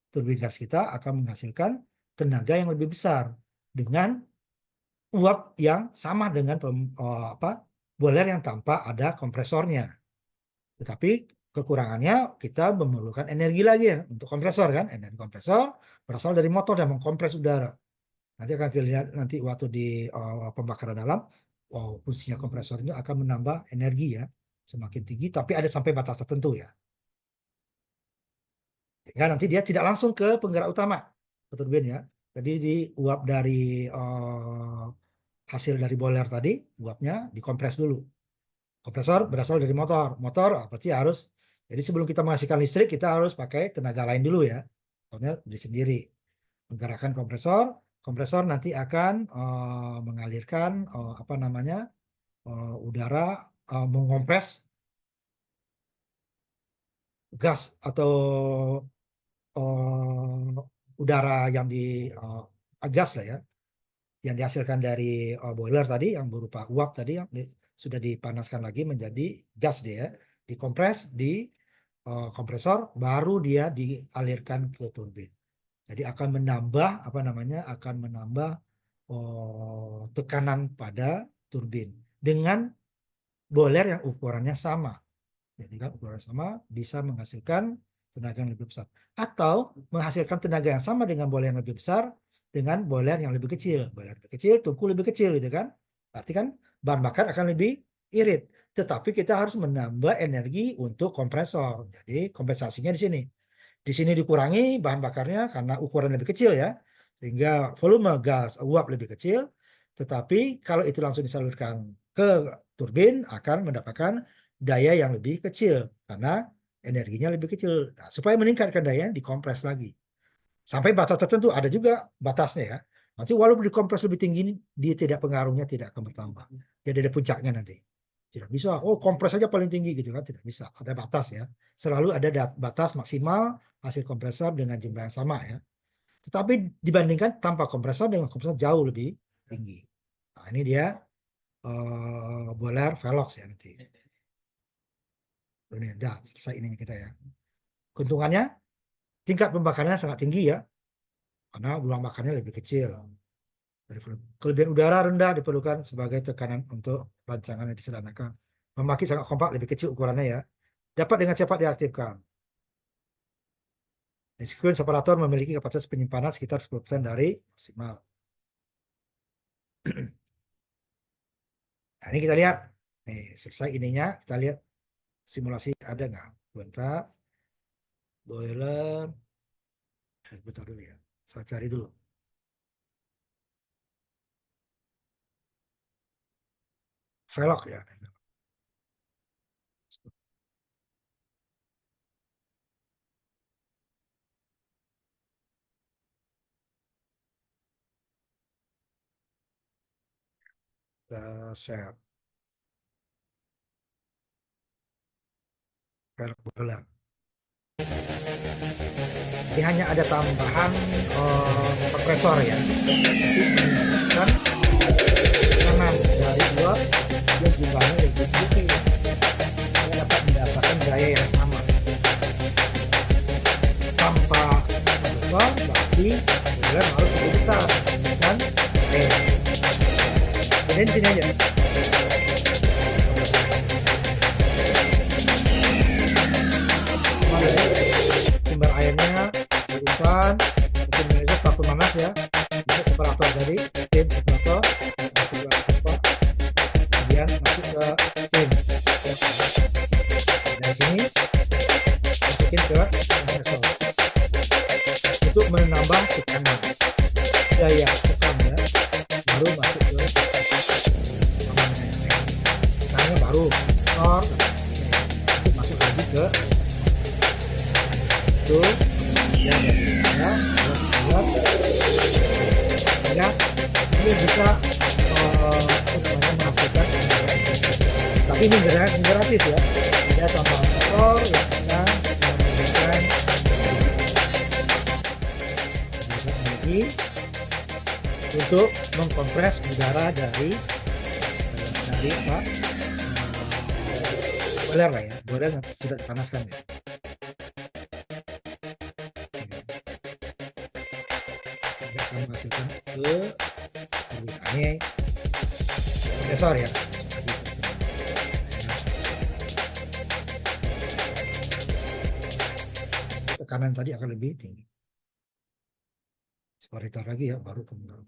A: Turbin gas kita akan menghasilkan tenaga yang lebih besar dengan uap yang sama dengan boiler yang tanpa ada kompresornya. Tetapi kekurangannya kita memerlukan energi lagi ya untuk kompresor kan. Energi kompresor berasal dari motor yang mengkompres udara. Nanti akan kita lihat nanti waktu di pembakaran dalam, fungsinya kompresor itu akan menambah energi ya semakin tinggi, tapi ada sampai batas tertentu ya. Sehingga nanti dia tidak langsung ke penggerak utama ke turbin ya. Jadi di uap dari hasil dari boiler tadi, uapnya dikompres dulu. Kompresor berasal dari motor berarti harus, jadi sebelum kita menghasilkan listrik kita harus pakai tenaga lain dulu ya, contohnya di sendiri menggerakkan kompresor nanti akan mengalirkan apa namanya udara, mengompres gas atau udara yang di gas lah ya, yang dihasilkan dari boiler tadi yang berupa uap tadi yang sudah dipanaskan lagi menjadi gas dia, dikompres di kompresor, baru dia dialirkan ke turbin. Jadi akan menambah apa namanya, akan menambah tekanan pada turbin dengan boiler yang ukurannya sama. Jadi kan ukuran sama bisa menghasilkan tenaga yang lebih besar, atau menghasilkan tenaga yang sama dengan boiler yang lebih besar dengan boiler yang lebih kecil. Boiler lebih kecil, tungku lebih kecil gitu kan. Berarti kan bahan bakar akan lebih irit. Tetapi kita harus menambah energi untuk kompresor. Jadi kompensasinya di sini. Di sini dikurangi bahan bakarnya karena ukuran lebih kecil ya. Sehingga volume gas uap lebih kecil. Tetapi kalau itu langsung disalurkan ke turbin akan mendapatkan daya yang lebih kecil karena energinya lebih kecil. Nah, supaya meningkatkan daya dikompres lagi. Sampai batas tertentu ada juga batasnya ya. Nanti walaupun dikompres lebih tinggi dia tidak, pengaruhnya tidak akan bertambah. Jadi ada puncaknya nanti. Tidak bisa, oh kompres saja paling tinggi gitu kan, tidak bisa. Ada batas ya. Selalu ada batas maksimal hasil kompresor dengan jumlah yang sama ya. Tetapi dibandingkan tanpa kompresor, dengan kompresor jauh lebih tinggi. Nah, ini dia boiler Velox ya nanti. Ini udah selesai ini kita ya. Keuntungannya tingkat pembakarannya sangat tinggi ya, karena ruang bakarnya lebih kecil. Kelebihan udara rendah diperlukan sebagai tekanan untuk rancangan yang disederhanakan. Pembangkit sangat kompak, lebih kecil ukurannya ya. Dapat dengan cepat diaktifkan. Meskipun separator memiliki kapasitas penyimpanan sekitar 10% dari maksimal. Nah, ini kita lihat. Nih, selesai ininya, kita lihat simulasi ada nggak? Bentar. Boiler. Bentar dulu ya. Saya cari dulu. Velog ya. Share. Velog boiler. Ini hanya ada tambahan kompresor ya. Dan tekanan dari uap yang jumlahnya lebih sedikit. Kita dapat mendapatkan daya yang sama. Tanpa kompresor berarti boiler harus lebih besar dan kemudian sini aja. Sumber airnya diuruskan, mungkin Indonesia sepatu panas ya, bisa separator dari steam separator, kemudian masuk ke steam. Dari sini masukin ke kompresor untuk menambah tekanan, daya tekan ya, baru masuk ke tekanannya, baru kompresor masuk lagi ke itu ya, ini bisa menghasilkan, tapi ini gratis ya, tidak tambah motor ya, kan menggunakan energi untuk mengkompres udara dari apa boiler lah ya, boiler yang sudah dipanaskan ya. Menghasilkan ke ini kompresor ya. Tekanan tadi akan lebih tinggi. Separator lagi ya, baru kemudian.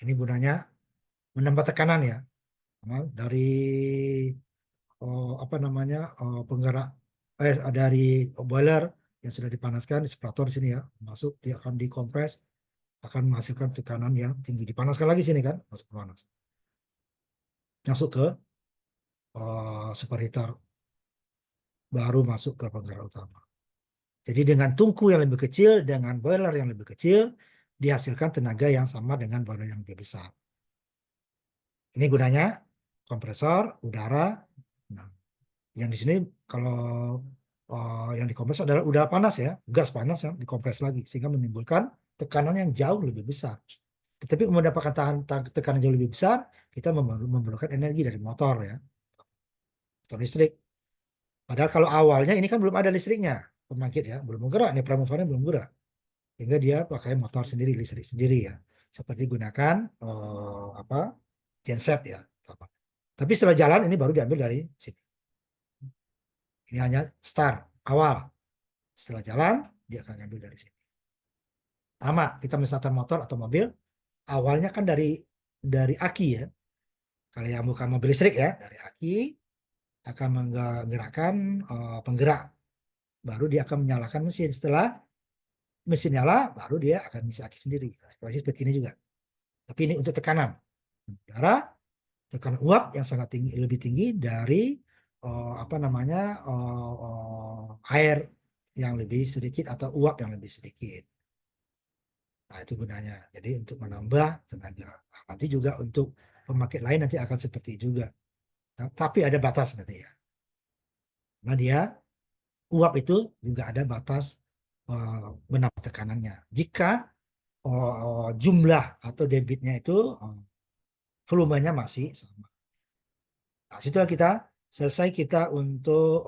A: Ini gunanya menambah tekanan ya. Dari apa namanya penggerak dari boiler yang sudah dipanaskan, separator di sini ya, masuk dia akan dikompres akan menghasilkan tekanan yang tinggi. Dipanaskan lagi sini kan, masuk ke panas. Masuk ke superheater, baru masuk ke penggerak utama. Jadi dengan tungku yang lebih kecil, dengan boiler yang lebih kecil, dihasilkan tenaga yang sama dengan boiler yang lebih besar. Ini gunanya kompresor udara. Nah, yang di sini kalau yang dikompres adalah udara panas ya, gas panas yang dikompres lagi sehingga menimbulkan tekanan yang jauh lebih besar. Tetapi untuk mendapatkan tekanan jauh lebih besar, kita memerlukan energi dari motor ya, motor listrik. Padahal kalau awalnya ini kan belum ada listriknya, pembangkit ya, belum bergerak nih, pramufarnya belum gerak, sehingga dia pakai motor sendiri, listrik sendiri ya, seperti gunakan apa genset ya. Tapi setelah jalan ini baru diambil dari sini. Ini hanya start awal. Setelah jalan dia akan ambil dari sini. Sama kita misalkan motor atau mobil, awalnya kan dari aki ya. Kalau yang bukan mobil listrik ya, dari aki akan menggerakkan penggerak. Baru dia akan menyalakan mesin. Setelah mesin nyala, baru dia akan mengisi aki sendiri. Seperti ini juga. Tapi ini untuk tekanan udara, tekanan uap yang sangat tinggi, lebih tinggi dari apa namanya air yang lebih sedikit atau uap yang lebih sedikit. Nah, itu gunanya. Jadi untuk menambah tenaga. Nanti juga untuk pembangkit lain nanti akan seperti itu juga. Nah, tapi ada batas nanti ya. Nah, dia uap itu juga ada batas menambah tekanannya. Jika jumlah atau debitnya itu volumenya masih sama. Nah, setelah kita selesai kita untuk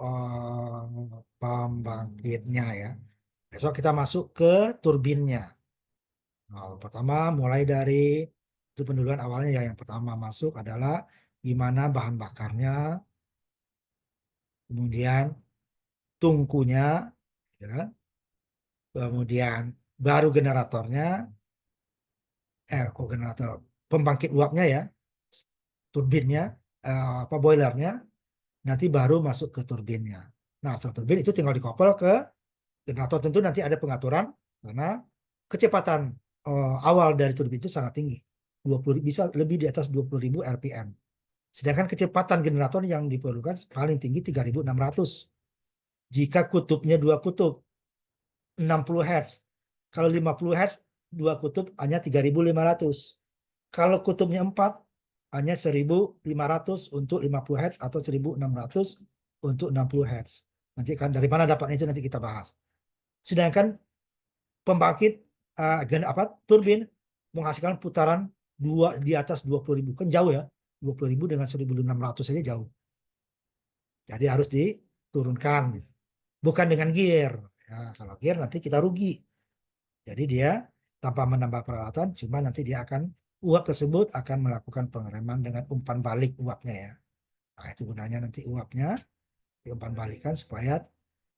A: pembangkitnya ya. Besok kita masuk ke turbinnya. Nah, pertama mulai dari itu penduluan awalnya ya. Yang pertama masuk adalah gimana bahan bakarnya, kemudian tungkunya, ya kan? Kemudian baru generatornya, kok generator, pembangkit uapnya ya, turbinnya, apa boilernya, nanti baru masuk ke turbinnya. Nah, setelah turbin itu tinggal dikoppel ke generator. Tentu nanti ada pengaturan karena kecepatan awal dari turbin itu sangat tinggi. 20, bisa lebih di atas 20.000 RPM. Sedangkan kecepatan generator yang diperlukan paling tinggi 3.600. Jika kutubnya dua kutub 60 Hz. Kalau 50 Hz dua kutub hanya 3.500. Kalau kutubnya 4 hanya 1.500 untuk 50 Hz atau 1.600 untuk 60 Hz. Nanti kan dari mana dapatnya itu nanti kita bahas. Sedangkan pembangkit turbin menghasilkan putaran di atas 20.000, kan jauh ya, 20.000 dengan 1.600 saja jauh. Jadi harus diturunkan, bukan dengan gear ya, kalau gear nanti kita rugi. Jadi dia tanpa menambah peralatan, cuma nanti dia akan uap tersebut akan melakukan pengereman dengan umpan balik uapnya ya. Nah, itu gunanya nanti uapnya diumpan balikan supaya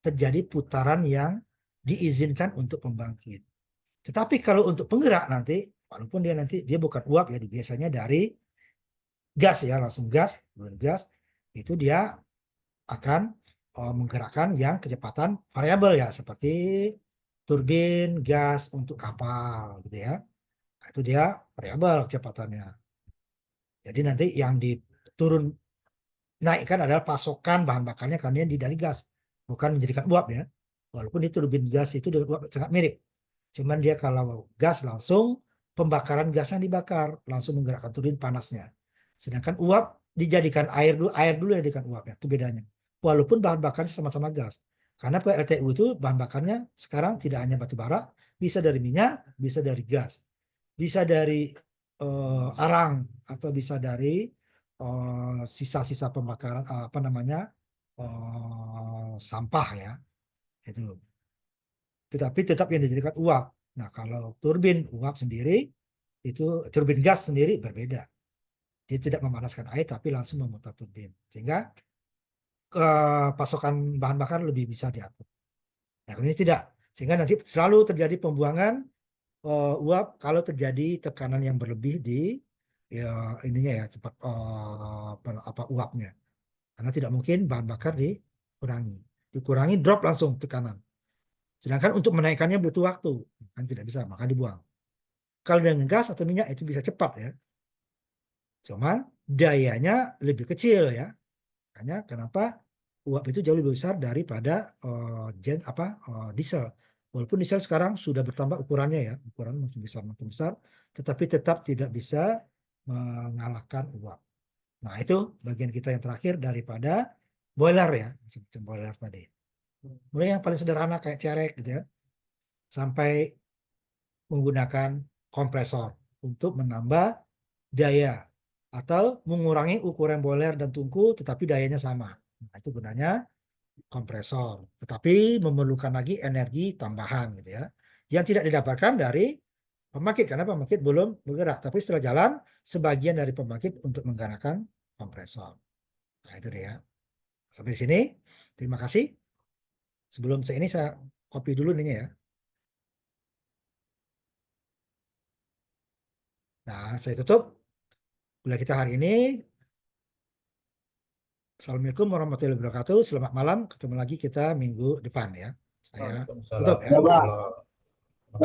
A: terjadi putaran yang diizinkan untuk pembangkit. Tetapi kalau untuk penggerak nanti, walaupun dia nanti dia bukan uap ya, biasanya dari gas ya, langsung gas, itu dia akan menggerakkan yang kecepatan variabel ya, seperti turbin gas untuk kapal gitu ya. Nah, itu dia variabel kecepatannya. Jadi nanti yang diturun naikkan adalah pasokan bahan bakarnya karena dia dari gas, bukan menjadikan uap ya. Walaupun di turbin gas itu dengan uap sangat mirip. Cuman dia kalau gas langsung pembakaran gasnya dibakar, langsung menggerakkan turbin panasnya. Sedangkan uap dijadikan air dulu yang dijadikan uap ya, itu bedanya. Walaupun bahan bakarnya sama-sama gas. Karena PLTU itu bahan bakarnya sekarang tidak hanya batu bara, bisa dari minyak, bisa dari gas, bisa dari arang, atau bisa dari sisa-sisa pembakaran apa namanya sampah ya itu. Tetapi tetap yang dijadikan uap. Nah, kalau turbin uap sendiri itu, turbin gas sendiri berbeda. Dia tidak memanaskan air tapi langsung memutar turbin, sehingga pasokan bahan bakar lebih bisa diatur. Nah, ini tidak, sehingga nanti selalu terjadi pembuangan uap kalau terjadi tekanan yang berlebih di ya, ininya ya, cepat apa uapnya. Karena tidak mungkin bahan bakar dikurangi drop langsung tekanan. Sedangkan untuk menaikkannya butuh waktu, kan tidak bisa, maka dibuang. Kalau dengan gas atau minyak itu bisa cepat ya. Cuman dayanya lebih kecil ya. Makanya kenapa uap itu jauh lebih besar daripada diesel. Walaupun diesel sekarang sudah bertambah ukurannya ya, ukuran makin besar, tetapi tetap tidak bisa mengalahkan uap. Nah, itu bagian kita yang terakhir daripada boiler ya, semacam boiler tadi. Mulai yang paling sederhana kayak cerek gitu ya, sampai menggunakan kompresor untuk menambah daya atau mengurangi ukuran boiler dan tungku tetapi dayanya sama. Nah, itu gunanya kompresor, tetapi memerlukan lagi energi tambahan gitu ya, yang tidak didapatkan dari pembangkit karena pembangkit belum bergerak, tapi setelah jalan sebagian dari pembangkit untuk menggunakan kompresor. Nah, itu dia. Sampai di sini. Terima kasih. Sebelum ini saya copy dulu nih ya. Nah, saya tutup kuliah kita hari ini. Assalamualaikum warahmatullahi wabarakatuh. Selamat malam. Ketemu lagi kita minggu depan ya. Saya tutup
D: Waalaikumsalam
A: ya.
D: warahmatullahi